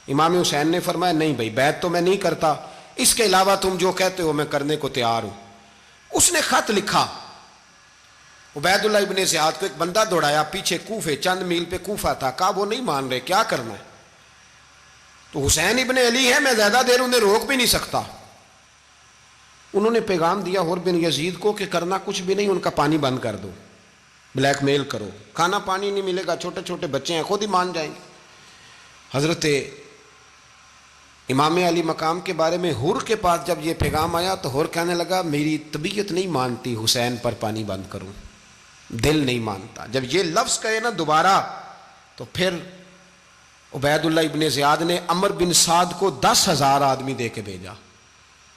S1: امام حسین نے فرمایا نہیں بھائی بیعت تو میں نہیں کرتا، اس کے علاوہ تم جو کہتے ہو میں کرنے کو تیار ہوں۔ اس نے خط لکھا، عبید اللہ ابن زیاد کو ایک بندہ دوڑایا پیچھے کوفے، چند میل پہ کوفہ تھا، کہا وہ نہیں مان رہے، کیا کرنا ہے؟ تو حسین ابن علی ہے، میں زیادہ دیر انہیں روک بھی نہیں سکتا۔ انہوں نے پیغام دیا حر بن یزید کو کہ کرنا کچھ بھی نہیں، ان کا پانی بند کر دو، بلیک میل کرو، کھانا پانی نہیں ملے گا، چھوٹے چھوٹے بچے ہیں، خود ہی مان جائیں گے۔ حضرت امام علی مقام کے بارے میں حر کے پاس جب یہ پیغام آیا تو حر کہنے لگا میری طبیعت نہیں مانتی حسین پر پانی بند کروں، دل نہیں مانتا۔ جب یہ لفظ کہے نا دوبارہ تو پھر عبید اللہ ابن زیاد نے عمر بن سعد کو 10,000 آدمی دے کے بھیجا،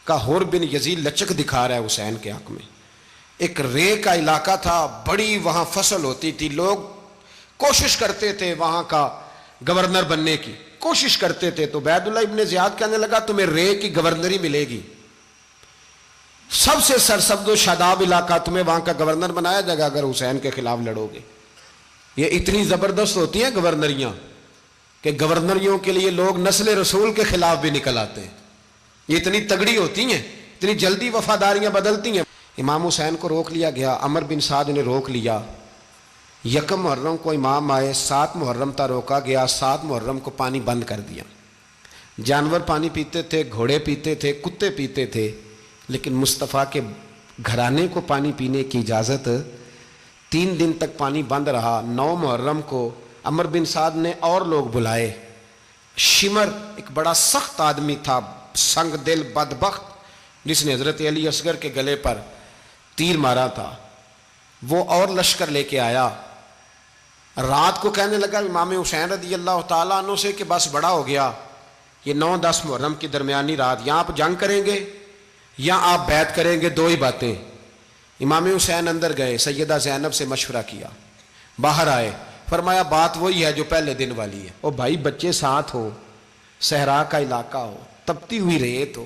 S1: کہا حر بن یزید لچک دکھا رہا ہے حسین کے حق میں۔ ایک رے کا علاقہ تھا، بڑی وہاں فصل ہوتی تھی، لوگ کوشش کرتے تھے وہاں کا گورنر بننے کی، کوشش کرتے تھے۔ تو عبید اللہ ابن زیاد کہنے لگا تمہیں رے کی گورنری ملے گی، سب سے سرسبز و شاداب علاقہ، تمہیں وہاں کا گورنر بنایا جائے گا اگر حسین کے خلاف لڑو گے۔ یہ اتنی زبردست ہوتی ہیں گورنریاں کہ گورنریوں کے لیے لوگ نسل رسول کے خلاف بھی نکل آتے ہیں، یہ اتنی تگڑی ہوتی ہیں، اتنی جلدی وفاداریاں بدلتی ہیں۔ امام حسین کو روک لیا گیا، عمر بن سعد نے روک لیا۔ 1 محرم کو امام آئے، 7 محرم تا روکا گیا، 7 محرم کو پانی بند کر دیا۔ جانور پانی پیتے تھے، گھوڑے پیتے تھے، کتے پیتے تھے، لیکن مصطفیٰ کے گھرانے کو پانی پینے کی اجازت۔ 3 دن تک پانی بند رہا۔ 9 محرم کو عمر بن سعد نے اور لوگ بلائے۔ شمر ایک بڑا سخت آدمی تھا، سنگ دل بدبخت، جس نے حضرت علی اصغر کے گلے پر تیر مارا تھا، وہ اور لشکر لے کے آیا۔ رات کو کہنے لگا امام حسین رضی اللہ تعالیٰ عنہ سے کہ بس بڑا ہو گیا، یہ 9-10 محرم کی درمیانی رات، یہاں آپ جنگ کریں گے یا آپ بیعت کریں گے، 2 ہی باتیں۔ امام حسین اندر گئے، سیدہ زینب سے مشورہ کیا، باہر آئے، فرمایا بات وہی ہے جو پہلے دن والی ہے۔ او بھائی بچے ساتھ ہو، صحرا کا علاقہ ہو، تپتی ہوئی ریت ہو،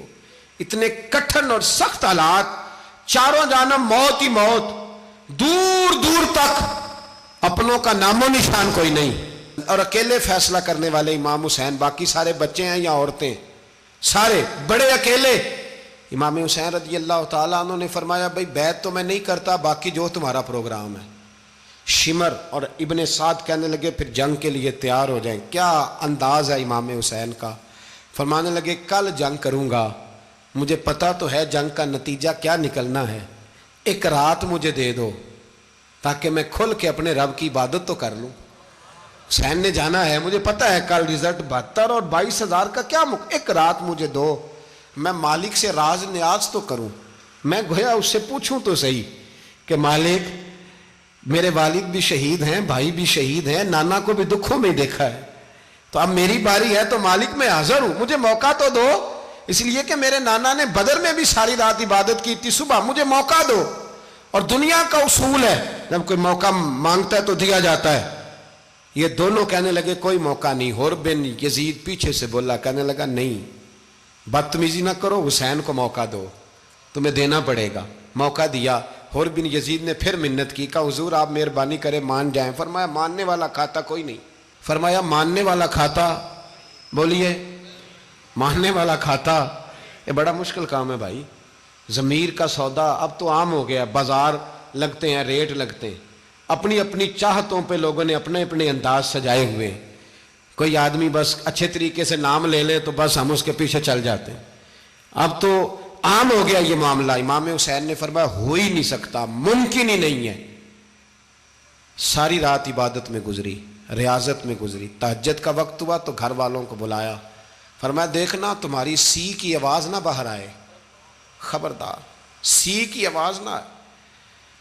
S1: اتنے کٹھن اور سخت حالات، چاروں جانب موت ہی موت، دور دور تک اپنوں کا نام و نشان کوئی نہیں، اور اکیلے فیصلہ کرنے والے امام حسین، باقی سارے بچے ہیں یا عورتیں، سارے بڑے اکیلے۔ امام حسین رضی اللہ تعالیٰ عنہ نے فرمایا بھائی بیعت تو میں نہیں کرتا، باقی جو تمہارا پروگرام ہے۔ شمر اور ابن سعد کہنے لگے پھر جنگ کے لیے تیار ہو جائیں۔ کیا انداز ہے امام حسین کا، فرمانے لگے کل جنگ کروں گا، مجھے پتا تو ہے جنگ کا نتیجہ کیا نکلنا ہے، 1 رات مجھے دے دو تاکہ میں کھل کے اپنے رب کی عبادت تو کر لوں۔ حسین نے جانا ہے، مجھے پتا ہے کل رزلٹ 72 اور 22,000 کا کیا 1 رات مجھے دو، میں مالک سے راز نیاز تو کروں، میں گویا اس سے پوچھوں تو صحیح کہ مالک میرے والد بھی شہید ہیں، بھائی بھی شہید ہیں، نانا کو بھی دکھوں میں دیکھا ہے، تو اب میری باری ہے تو مالک میں حاضر ہوں، مجھے موقع تو دو، اس لیے کہ میرے نانا نے بدر میں بھی ساری رات عبادت کی تھی، صبح مجھے موقع دو۔ اور دنیا کا اصول ہے جب کوئی موقع مانگتا ہے تو دیا جاتا ہے۔ یہ دونوں کہنے لگے کوئی موقع نہیں۔ حر بن یزید پیچھے سے بولا، کہنے لگا نہیں بدتمیزی نہ کرو، حسین کو موقع دو، تمہیں دینا پڑے گا۔ موقع دیا۔ حر بن یزید نے پھر منت کی، کہا حضور آپ مہربانی کریں مان جائیں۔ فرمایا ماننے والا کھاتا کوئی نہیں۔ فرمایا ماننے والا کھاتا، بولیے ماننے والا کھاتا، یہ بڑا مشکل کام ہے بھائی۔ ضمیر کا سودا اب تو عام ہو گیا، بازار لگتے ہیں، ریٹ لگتے ہیں، اپنی اپنی چاہتوں پہ لوگوں نے اپنے اپنے انداز سجائے ہوئے۔ کوئی آدمی بس اچھے طریقے سے نام لے لے تو بس ہم اس کے پیچھے چل جاتے ہیں، اب تو عام ہو گیا یہ معاملہ۔ امام حسین نے فرمایا ہو ہی نہیں سکتا، ممکن ہی نہیں ہے۔ ساری رات عبادت میں گزری، ریاضت میں گزری، تہجد کا وقت ہوا تو گھر والوں کو بلایا، فرمایا دیکھنا تمہاری سی کی آواز نہ باہر آئے، خبردار سی کی آواز نہ آئے۔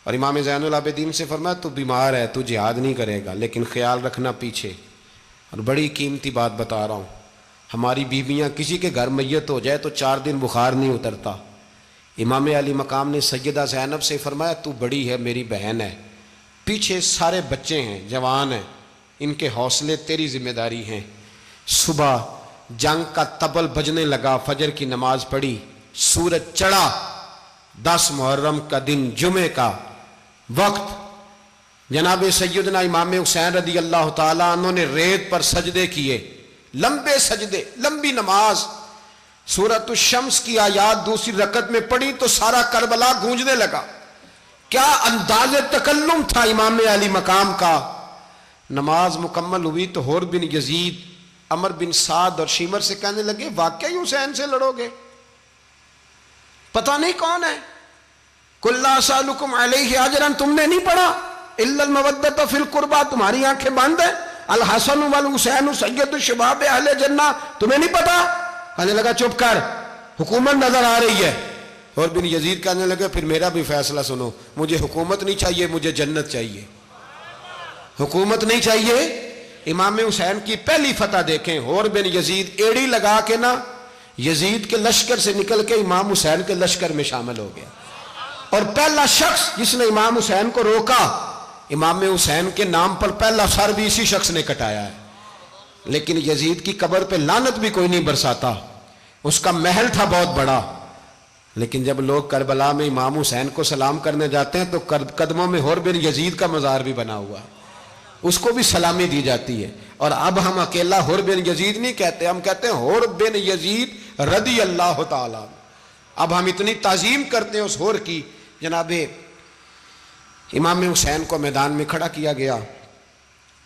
S1: اور امام زین العابدین سے فرمایا تو بیمار ہے، تو جہاد نہیں کرے گا، لیکن خیال رکھنا پیچھے۔ اور بڑی قیمتی بات بتا رہا ہوں، ہماری بیویاں کسی کے گھر میت ہو جائے تو 4 دن بخار نہیں اترتا، امام علی مقام نے سیدہ زینب سے فرمایا تو بڑی ہے، میری بہن ہے، پیچھے سارے بچے ہیں، جوان ہیں، ان کے حوصلے تیری ذمہ داری ہیں۔ صبح جنگ کا طبل بجنے لگا، فجر کی نماز پڑھی، سورج چڑھا، 10 محرم کا دن، جمعے کا وقت، جناب سیدنا امام حسین رضی اللہ تعالیٰ عنہ نے ریت پر سجدے کیے، لمبے سجدے، لمبی نماز، سورۃ الشمس کی آیات دوسری رکعت میں پڑھی تو سارا کربلا گونجنے لگا۔ کیا انداز تکلم تھا امام علی مقام کا۔ نماز مکمل ہوئی تو حور بن یزید، عمر بن سعد اور شیمر سے کہنے لگے واقعی حسین سے لڑو گے؟ پتہ نہیں کون ہے۔ قُلْ لَا أَسْأَلُكُمْ عَلَيْهِ أَجْرًا، تم نے نہیں پڑھا إِلَّا الْمَوَدَّةَ فِي الْقُرْبَى، تمہاری آنکھیں بند ہیں، الحسن والحسین سید الشباب اہل جنہ، تمہیں نہیں پتا؟ کہنے لگا چپ کر، حکومت نظر آ رہی ہے۔ اور بن یزید کہنے لگے پھر میرا بھی فیصلہ سنو، مجھے حکومت نہیں چاہیے، مجھے جنت چاہیے۔ حکومت نہیں چاہیے۔ امام حسین کی پہلی فتح دیکھیں، اور بن یزید ایڑی لگا کے نا یزید کے لشکر سے نکل کے امام حسین کے لشکر میں شامل ہو گیا، اور پہلا شخص جس نے امام حسین کو روکا، امام حسین کے نام پر پہلا سر بھی اسی شخص نے کٹایا ہے۔ لیکن یزید کی قبر پہ لعنت بھی کوئی نہیں برساتا، اس کا محل تھا بہت بڑا، لیکن جب لوگ کربلا میں امام حسین کو سلام کرنے جاتے ہیں تو قدموں میں حور بن یزید کا مزار بھی بنا ہوا ہے، اس کو بھی سلامی دی جاتی ہے۔ اور اب ہم اکیلا حور بن یزید نہیں کہتے، ہم کہتے ہیں حور بن یزید رضی اللہ تعالیٰ۔ اب ہم اتنی تعظیم کرتے ہیں اس حور کی۔ جناب امام حسین کو میدان میں کھڑا کیا گیا،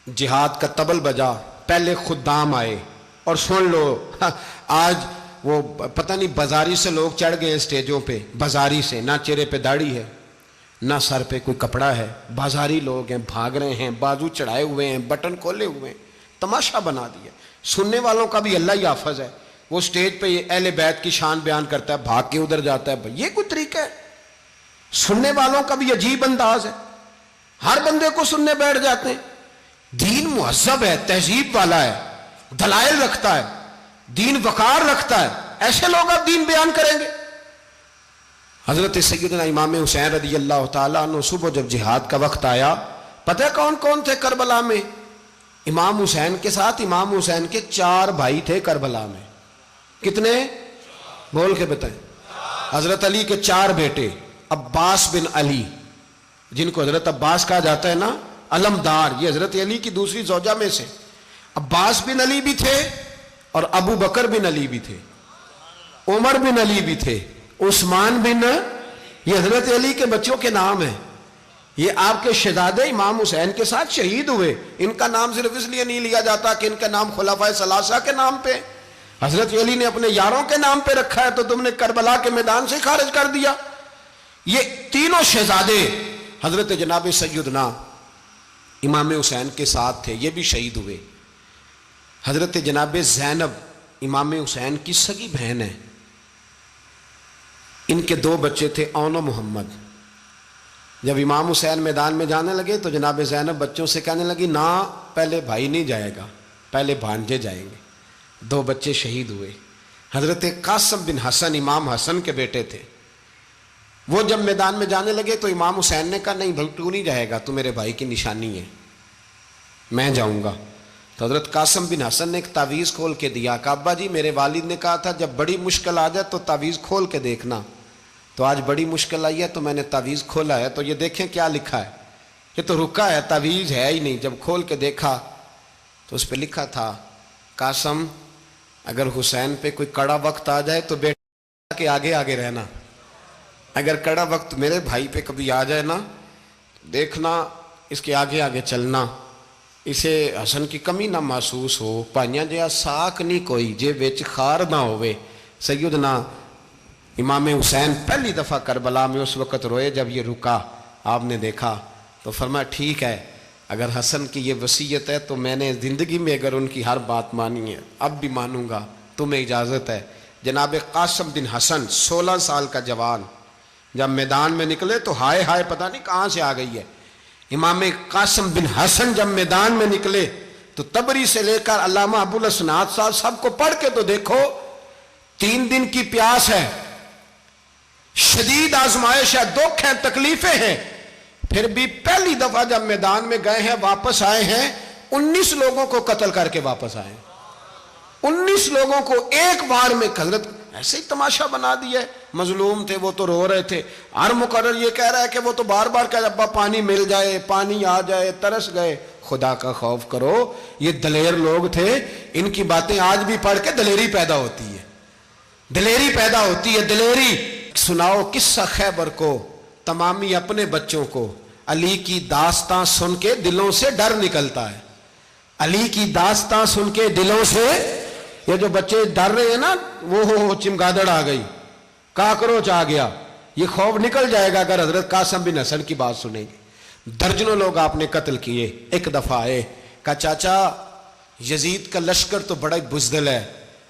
S1: جہاد کا طبل بجا، پہلے خدام آئے، اور سن لو آج وہ پتہ نہیں بازاری سے لوگ چڑھ گئے اسٹیجوں پہ، بازاری سے، نہ چہرے پہ داڑھی ہے، نہ سر پہ کوئی کپڑا ہے، بازاری لوگ ہیں، بھاگ رہے ہیں، بازو چڑھائے ہوئے ہیں، بٹن کھولے ہوئے ہیں، تماشا بنا دیا۔ سننے والوں کا بھی اللہ ہی حافظ ہے، وہ سٹیج پہ اہل بیت کی شان بیان کرتا ہے، بھاگ کے ادھر جاتا ہے، یہ کوئی طریقہ ہے؟ سننے والوں کا بھی عجیب انداز ہے، ہر بندے کو سننے بیٹھ جاتے ہیں۔ دین مہذب ہے، تہذیب والا ہے، دلائل رکھتا ہے، دین وقار رکھتا ہے، ایسے لوگ اب دین بیان کریں گے؟ حضرت سیدنا امام حسین رضی اللہ تعالیٰ عنہ صبح جب جہاد کا وقت آیا، پتہ ہے کون کون تھے کربلا میں؟ امام حسین کے ساتھ امام حسین کے 4 بھائی تھے کربلا میں۔ کتنے؟ بول کے بتائیں۔ حضرت علی کے 4 بیٹے، عباس بن علی، جن کو حضرت عباس کہا جاتا ہے نا، علمدار، یہ حضرت علی کی دوسری زوجہ میں سے۔ عباس بن علی بھی تھے، اور ابو بکر بن علی بھی تھے، عمر بن علی بھی تھے، عثمان بن، یہ حضرت علی کے بچوں کے نام ہیں۔ یہ آپ کے شہزادے امام حسین کے ساتھ شہید ہوئے، ان کا نام صرف اس لیے نہیں لیا جاتا کہ ان کا نام خلفائے ثلاثہ کے نام پہ، حضرت علی نے اپنے یاروں کے نام پہ رکھا ہے، تو تم نے کربلا کے میدان سے خارج کر دیا۔ یہ تینوں شہزادے حضرت جناب سیدنا امام حسین کے ساتھ تھے، یہ بھی شہید ہوئے۔ حضرت جناب زینب امام حسین کی سگی بہن ہے، ان کے 2 بچے تھے، اون و محمد۔ جب امام حسین میدان میں جانے لگے تو جناب زینب بچوں سے کہنے لگی نہ، پہلے بھائی نہیں جائے گا، پہلے بھانجے جائیں گے۔ 2 بچے شہید ہوئے۔ حضرت قاسم بن حسن امام حسن کے بیٹے تھے، وہ جب میدان میں جانے لگے تو امام حسین نے کہا نہیں بھائی تو نہیں جائے گا، تو میرے بھائی کی نشانی ہے، میں جاؤں گا۔ تو حضرت قاسم بن حسن نے ایک تعویذ کھول کے دیا کہ ابا جی میرے والد نے کہا تھا جب بڑی مشکل آ جائے تو تعویذ کھول کے دیکھنا، تو آج بڑی مشکل آئی ہے تو میں نے تعویذ کھولا ہے، تو یہ دیکھیں کیا لکھا ہے، یہ تو رکا ہے، تعویذ ہے ہی نہیں۔ جب کھول کے دیکھا تو اس پہ لکھا تھا قاسم اگر حسین پہ کوئی کڑا وقت آ جائے تو بیٹا کے آگے آگے رہنا، اگر کڑا وقت میرے بھائی پہ کبھی آ جائے نا دیکھنا اس کے آگے آگے چلنا، اسے حسن کی کمی نہ محسوس ہو، پائیاں جہاں ساک نہیں کوئی جے وچ خار نہ ہوئے۔ سیدنا امام حسین پہلی دفعہ کربلا میں اس وقت روئے جب یہ رکا، آپ نے دیکھا تو فرمایا ٹھیک ہے، اگر حسن کی یہ وصیت ہے تو میں نے زندگی میں اگر ان کی ہر بات مانی ہے اب بھی مانوں گا، تمہیں اجازت ہے۔ جناب قاسم بن حسن 16 سال کا جوان جب میدان میں نکلے تو ہائے ہائے پتہ نہیں کہاں سے آ گئی ہے۔ امام قاسم بن حسن جب میدان میں نکلے تو تبری سے لے کر علامہ ابو الاسناد صاحب سب کو پڑھ کے تو دیکھو، 3 دن کی پیاس ہے، شدید آزمائش ہے، دکھ ہیں، تکلیفیں ہیں، پھر بھی پہلی دفعہ جب میدان میں گئے ہیں واپس آئے ہیں 19 لوگوں کو قتل کر کے واپس آئے ہیں۔ 19 لوگوں کو ایک بار میں حضرت ایسے ہی تماشا بنا دیا ہے۔ مظلوم تھے وہ تو رو رہے تھے، ہر مقرر یہ کہہ رہا ہے کہ وہ تو بار بار کہہ ابا پانی مل جائے، پانی آ جائے، ترس گئے۔ خدا کا خوف کرو، یہ دلیر لوگ تھے، ان کی باتیں آج بھی پڑھ کے دلیری پیدا ہوتی ہے، دلیری پیدا ہوتی ہے، دلیری۔ سناؤ قصہ خیبر کو، تمامی اپنے بچوں کو علی کی داستان سن کے دلوں سے ڈر نکلتا ہے، علی کی داستان سن کے دلوں سے۔ یہ جو بچے ڈر رہے ہیں نا، وہ چمگادڑ آ گئی، کاکروچ آ گیا، یہ خوف نکل جائے گا اگر حضرت قاسم بن حسن کی بات سنیں گے۔ درجنوں لوگ آپ نے قتل کیے۔ ایک دفعہ آئے، کہا چاچا یزید کا لشکر تو بڑا بزدل ہے،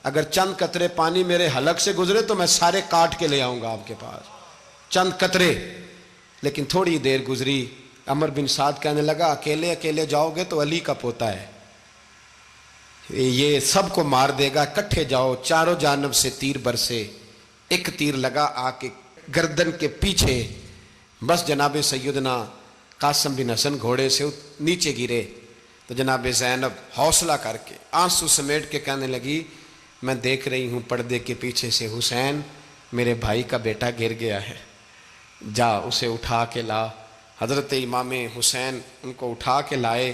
S1: اگر چند قطرے پانی میرے حلق سے گزرے تو میں سارے کاٹ کے لے آؤں گا آپ کے پاس، چند قطرے۔ لیکن تھوڑی دیر گزری، عمر بن سعد کہنے لگا اکیلے اکیلے جاؤ گے تو علی کا پوتا ہے، یہ سب کو مار دے گا، اکٹھے جاؤ۔ چاروں جانب سے تیر برسے، ایک تیر لگا آ کے گردن کے پیچھے، بس جناب سیدنا قاسم بن حسن گھوڑے سے نیچے گرے تو جناب زینب حوصلہ کر کے آنسو سمیٹ کے کہنے لگی میں دیکھ رہی ہوں پردے کے پیچھے سے حسین میرے بھائی کا بیٹا گر گیا ہے، جا اسے اٹھا کے لا۔ حضرت امام حسین ان کو اٹھا کے لائے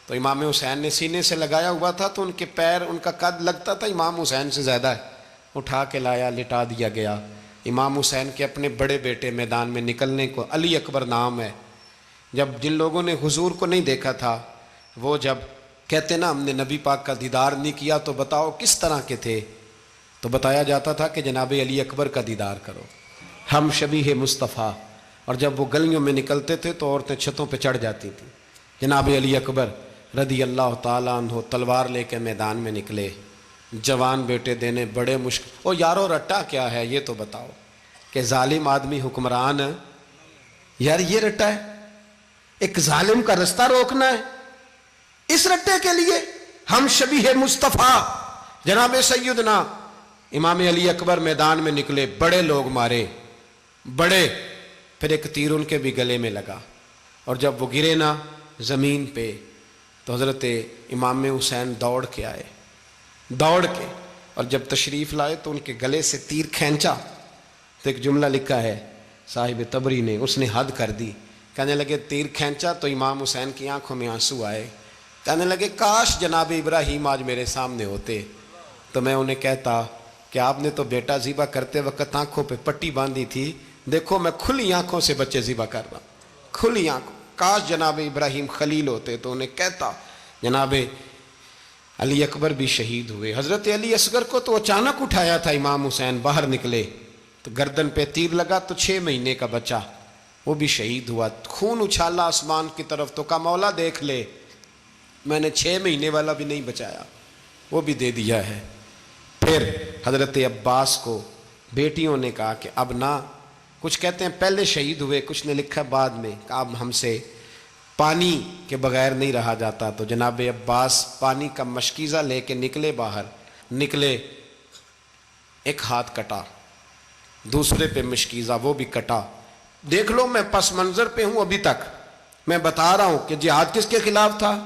S1: تو امام حسین نے سینے سے لگایا ہوا تھا تو ان کے پیر، ان کا قد لگتا تھا امام حسین سے زیادہ ہے، اٹھا کے لایا، لٹا دیا گیا۔ امام حسین کے اپنے بڑے بیٹے میدان میں نکلنے کو، علی اکبر نام ہے، جب جن لوگوں نے حضور کو نہیں دیکھا تھا وہ جب کہتے نا ہم نے نبی پاک کا دیدار نہیں کیا تو بتاؤ کس طرح کے تھے، تو بتایا جاتا تھا کہ جناب علی اکبر کا دیدار کرو، ہم شبیہ مصطفیٰ۔ اور جب وہ گلیوں میں نکلتے تھے تو عورتیں چھتوں پہ چڑھ جاتی تھیں۔ جناب علی اکبر رضی اللہ تعالیٰ عنہ تلوار لے کے میدان میں نکلے، جوان بیٹے دینے بڑے مشکل۔ او یارو رٹا کیا ہے یہ تو بتاؤ، کہ ظالم آدمی حکمران، یار یہ رٹا ہے، ایک ظالم کا رستہ روکنا ہے، اس رٹے کے لیے ہم شبیہ مصطفیٰ۔ جناب سیدنا امام علی اکبر میدان میں نکلے، بڑے لوگ مارے، بڑے، پھر ایک تیر ان کے بھی گلے میں لگا، اور جب وہ گرے نا زمین پہ تو حضرت امام حسین دوڑ کے آئے، دوڑ کے، اور جب تشریف لائے تو ان کے گلے سے تیر کھینچا تو ایک جملہ لکھا ہے صاحب تبری نے، اس نے حد کر دی، کہنے لگے تیر کھینچا تو امام حسین کی آنکھوں میں آنسو آئے، کہنے لگے کاش جناب ابراہیم آج میرے سامنے ہوتے تو میں انہیں کہتا کہ آپ نے تو بیٹا ذبح کرتے وقت آنکھوں پہ پٹی باندھی تھی، دیکھو میں کھلی آنکھوں سے بچے ذبح کر رہا ہوں، کھلی آنکھوں، کاش جناب ابراہیم خلیل ہوتے تو انہیں کہتا۔ جناب علی اکبر بھی شہید ہوئے۔ حضرت علی اصغر کو تو اچانک اٹھایا تھا امام حسین، باہر نکلے تو گردن پہ تیر لگا تو 6 مہینے کا بچہ وہ بھی شہید ہوا، خون اچھالا آسمان کی طرف تو کہا مولا دیکھ لے میں نے 6 مہینے والا بھی نہیں بچایا، وہ بھی دے دیا ہے۔ پھر حضرت عباس کو بیٹیوں نے کہا کہ اب نہ، کچھ کہتے ہیں پہلے شہید ہوئے، کچھ نے لکھا بعد میں، کہ اب ہم سے پانی کے بغیر نہیں رہا جاتا، تو جناب عباس پانی کا مشکیزہ لے کے نکلے، باہر نکلے، ایک ہاتھ کٹا، دوسرے پہ مشکیزہ وہ بھی کٹا۔ دیکھ لو میں پس منظر پہ ہوں ابھی تک، میں بتا رہا ہوں کہ جہاد کس کے خلاف تھا؟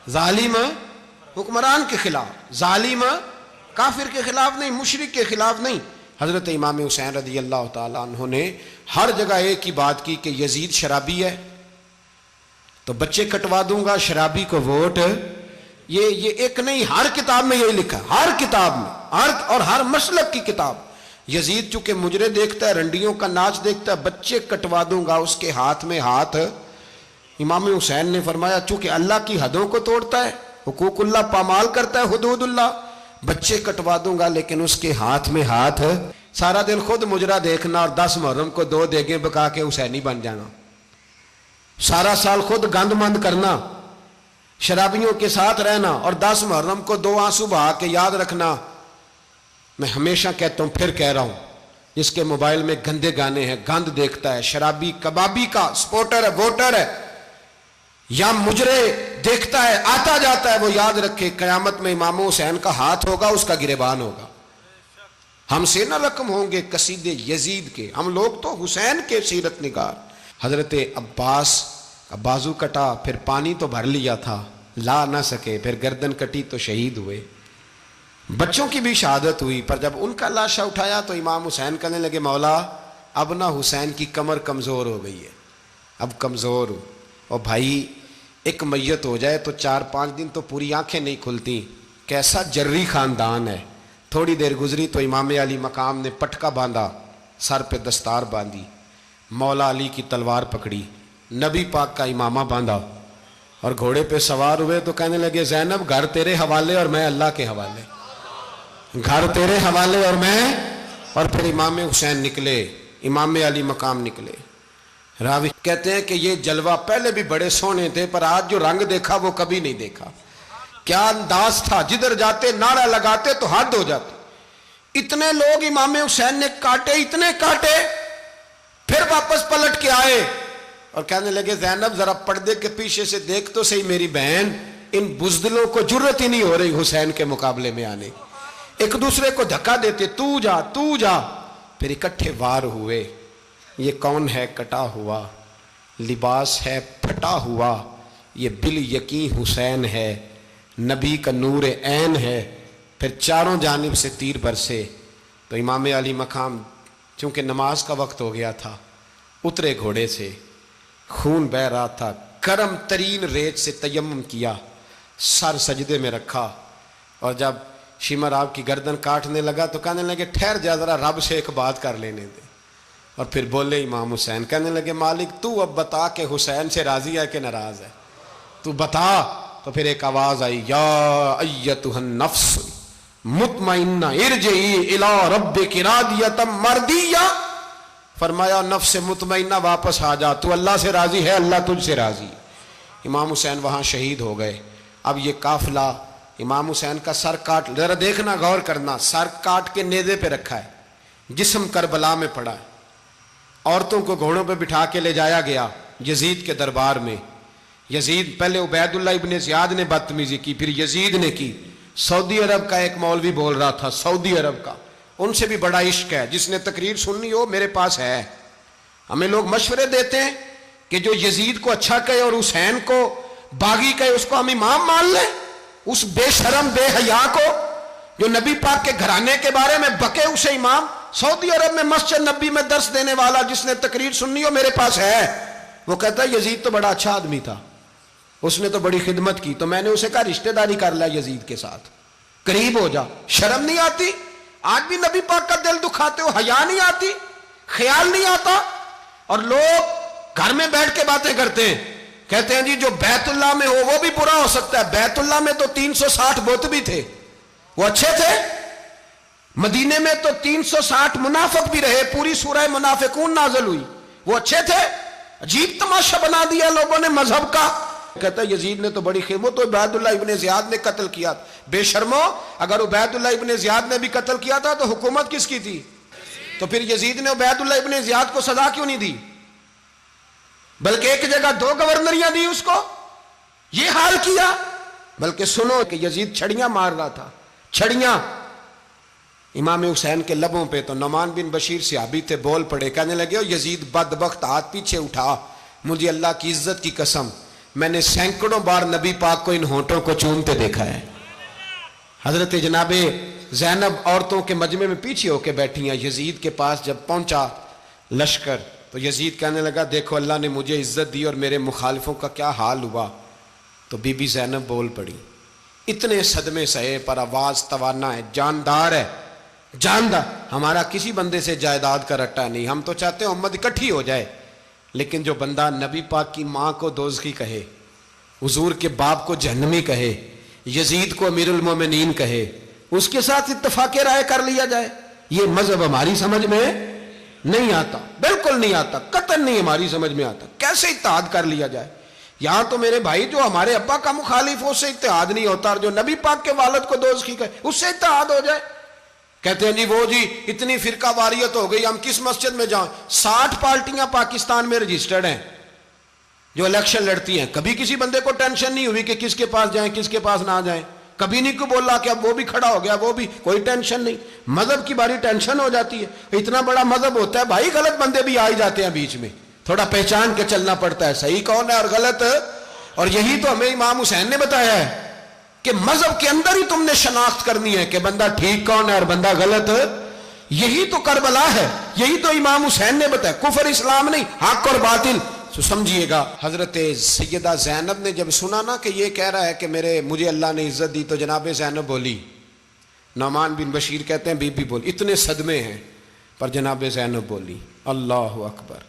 S1: ظالم حکمران کے خلاف، ظالم کافر کے خلاف نہیں، مشرک کے خلاف نہیں۔ حضرت امام حسین رضی اللہ تعالیٰ عنہ نے ہر جگہ ایک ہی بات کی کہ یزید شرابی ہے تو بچے کٹوا دوں گا، شرابی کو ووٹ۔ یہ ایک نہیں، ہر کتاب میں یہی لکھا، ہر کتاب میں، اور ہر مسلک کی کتاب۔ یزید چونکہ مجرے دیکھتا ہے، رنڈیوں کا ناچ دیکھتا ہے، بچے کٹوا دوں گا، اس کے ہاتھ میں ہاتھ۔ امام حسین نے فرمایا چونکہ اللہ کی حدوں کو توڑتا ہے، حقوق اللہ پامال کرتا ہے، حدود اللہ، بچے کٹوا دوں گا لیکن اس کے ہاتھ میں ہاتھ۔ سارا دن خود مجرا دیکھنا اور 10 محرم کو 2 دیگیں پکا کے حسینی بن جانا، سارا سال خود گند مند کرنا، شرابیوں کے ساتھ رہنا اور 10 محرم کو 2 آنسو بہا کے یاد رکھنا۔ میں ہمیشہ کہتا ہوں، پھر کہہ رہا ہوں، جس کے موبائل میں گندے گانے ہیں، گند دیکھتا ہے، شرابی کبابی کا سپورٹر ہے، ووٹر ہے، یا مجرے دیکھتا ہے آتا جاتا ہے، وہ یاد رکھے قیامت میں امام حسین کا ہاتھ ہوگا، اس کا گریبان ہوگا۔
S2: ہم سے نہ رقم ہوں گے قصیدے یزید کے، ہم لوگ تو حسین کے سیرت نگار۔ حضرت عباس کا بازو کٹا، پھر پانی تو بھر لیا تھا، لا نہ سکے، پھر گردن کٹی تو شہید ہوئے۔ بچوں کی بھی شہادت ہوئی، پر جب ان کا لاشا اٹھایا تو امام حسین کہنے لگے مولا اب نہ حسین کی کمر کمزور ہو گئی ہے، اب کمزور ہو۔ اور بھائی ایک میت ہو جائے تو 4-5 دن تو پوری آنکھیں نہیں کھلتی، کیسا جری خاندان ہے۔ تھوڑی دیر گزری تو امام علی مقام نے پٹکا باندھا، سر پہ دستار باندھی، مولا علی کی تلوار پکڑی، نبی پاک کا امامہ باندھا اور گھوڑے پہ سوار ہوئے تو کہنے لگے زینب گھر تیرے حوالے اور میں اللہ کے حوالے، گھر تیرے حوالے اور میں۔ اور پھر امام حسین نکلے، امام علی مقام نکلے۔ راوی کہتے ہیں کہ یہ جلوہ پہلے بھی بڑے سونے تھے، پر آج جو رنگ دیکھا وہ کبھی نہیں دیکھا۔ کیا انداز تھا، جدھر جاتے نعرہ لگاتے تو حد ہو جاتے۔ اتنے لوگ امام حسین نے کاٹے، اتنے کاٹے، پھر واپس پلٹ کے آئے اور کہنے لگے زینب ذرا پردے کے پیچھے سے دیکھ تو صحیح میری بہن، ان بزدلوں کو جرت ہی نہیں ہو رہی حسین کے مقابلے میں آنے، ایک دوسرے کو دھکا دیتے، تو جا تو جا۔ پھر اکٹھے وار ہوئے۔ یہ کون ہے کٹا ہوا، لباس ہے پھٹا ہوا، یہ بال یقین حسین ہے، نبی کا نور عین ہے۔ پھر چاروں جانب سے تیر برسے تو امام علی مقام چونکہ نماز کا وقت ہو گیا تھا، اترے گھوڑے سے، خون بہ رہا تھا، گرم ترین ریت سے تیمم کیا، سر سجدے میں رکھا، اور جب شمر آپ کی گردن کاٹنے لگا تو کہنے لگے ٹھہر جا ذرا رب سے ایک بات کر لینے دے۔ اور پھر بولے امام حسین، کہنے لگے مالک تو اب بتا کہ حسین سے راضی ہے کہ ناراض ہے، تو بتا۔ تو پھر ایک آواز آئی، یا ایتھا النفس مطمئنہ ارجعی الی ربک راضیۃ مرضیہ، فرمایا نفس مطمئنہ واپس آ جا، تو اللہ سے راضی ہے، اللہ تجھ سے راضی۔ امام حسین وہاں شہید ہو گئے۔ اب یہ قافلہ امام حسین کا سر کاٹ، ذرا دیکھنا غور کرنا، سر کاٹ کے نیزے پہ رکھا ہے، جسم کربلا میں پڑا ہے، عورتوں کو گھوڑوں پہ بٹھا کے لے جایا گیا یزید کے دربار میں۔ یزید پہلے عبید اللہ ابن زیاد نے بدتمیزی کی، پھر یزید نے کی۔ سعودی عرب کا ایک مولوی بول رہا تھا، سعودی عرب کا، ان سے بھی بڑا عشق ہے، جس نے تقریر سننی ہو میرے پاس ہے۔ ہمیں لوگ مشورے دیتے ہیں کہ جو یزید کو اچھا کہے اور حسین کو باغی کہے اس کو ہم امام مان لیں، اس بے شرم بے حیا کو جو نبی پاک کے گھرانے کے بارے میں بکے اسے امام۔ سعودی عرب میں مسجد نبی میں درس دینے والا جس نے تقریر سننی ہو میرے پاس ہے، وہ کہتا ہے یزید تو بڑا اچھا آدمی تھا، اس نے تو بڑی خدمت کی، تو میں نے اسے کہا رشتہ داری کر لیا یزید کے ساتھ، قریب ہو جا۔ شرم نہیں آتی؟ آج بھی نبی پاک کا دل دکھاتے ہو، حیا نہیں آتی، خیال نہیں آتا؟ اور لوگ گھر میں بیٹھ کے باتیں کرتے ہیں، کہتے ہیں جی جو بیت اللہ میں ہو وہ بھی برا ہو سکتا ہے۔ بیت اللہ میں تو 360 بت بھی تھے، وہ اچھے تھے۔ مدینے میں تو 360 منافق بھی رہے، پوری سورہ منافقون نازل ہوئی، وہ اچھے تھے۔ عجیب تماشا بنا دیا لوگوں نے مذہب کا۔ کہتا ہے یزید نے تو بڑی خدمت، تو عبید اللہ ابن زیاد نے قتل کیا۔ بے شرمو، اگر عبید اللہ ابن زیاد نے بھی قتل کیا تھا تو حکومت کس کی تھی؟ تو پھر یزید نے عبید اللہ ابن زیاد کو سزا کیوں نہیں دی، بلکہ ایک جگہ 2 گورنریاں دی اس کو؟ یہ حال کیا۔ بلکہ سنو کہ یزید چھڑیاں مار رہا تھا، چھڑیاں امام حسین کے لبوں پہ۔ تو نعمان بن بشیر صحابی تھے، بول پڑے، کہنے لگے یزید بدبخت، ہاتھ پیچھے اٹھا، مجھے اللہ کی عزت کی قسم میں نے سینکڑوں بار نبی پاک کو ان ہونٹوں کو چومتے دیکھا ہے۔ حضرت جناب زینب عورتوں کے مجمع میں پیچھے ہو کے بیٹھی ہیں۔ یزید کے پاس جب پہنچا لشکر تو یزید کہنے لگا دیکھو اللہ نے مجھے عزت دی اور میرے مخالفوں کا کیا حال ہوا۔ تو بی بی زینب بول پڑی، اتنے صدمے سہے پر آواز توانا ہے، جاندار ہے، جاندار۔ ہمارا کسی بندے سے جائیداد کا رٹا نہیں، ہم تو چاہتے ہیں امت اکٹھی ہو جائے، لیکن جو بندہ نبی پاک کی ماں کو دوزخی کہے، حضور کے باپ کو جہنمی کہے، یزید کو امیر المومنین کہے، اس کے ساتھ اتفاق رائے کر لیا جائے، یہ مذہب ہماری سمجھ میں نہیں آتا، بالکل نہیں آتا، قطعاً نہیں ہماری سمجھ میں آتا۔ کیسے اتحاد کر لیا جائے؟ یہاں تو میرے بھائی جو ہمارے ابا کا مخالف ہو اس سے اتحاد نہیں ہوتا، اور جو نبی پاک کے والد کو دوزخی کہے اس سے اتحاد ہو جائے۔ کہتے ہیں جی وہ جی اتنی فرقہ واریت ہو گئی، ہم کس مسجد میں جائیں؟ 60 پارٹیاں پاکستان میں رجسٹرڈ ہیں جو الیکشن لڑتی ہیں، کبھی کسی بندے کو ٹینشن نہیں ہوئی کہ کس کے پاس جائیں کس کے پاس نہ جائیں۔ کبھی نہیں کوئی بولا کہ اب وہ بھی کھڑا ہو گیا, وہ بھی, کوئی ٹینشن نہیں. مذہب کی باری ٹینشن ہو جاتی ہے. اتنا بڑا مذہب ہوتا ہے بھائی, غلط بندے بھی آ ہی جاتے ہیں بیچ میں, تھوڑا پہچان کے چلنا پڑتا ہے صحیح کون ہے اور غلط. اور یہی تو ہمیں امام حسین نے بتایا ہے کہ مذہب کے اندر ہی تم نے شناخت کرنی ہے کہ بندہ ٹھیک کون ہے اور بندہ غلط. یہی تو کربلا ہے, یہی تو امام حسین نے بتایا, کفر اسلام نہیں, حق اور باطل. تو سمجھیے گا, حضرت سیدہ زینب نے جب سنا نا کہ یہ کہہ رہا ہے کہ مجھے اللہ نے عزت دی, تو جناب زینب بولی, نعمان بن بشیر کہتے ہیں بی بی بولی, اتنے صدمے ہیں پر جناب زینب بولی اللہ اکبر,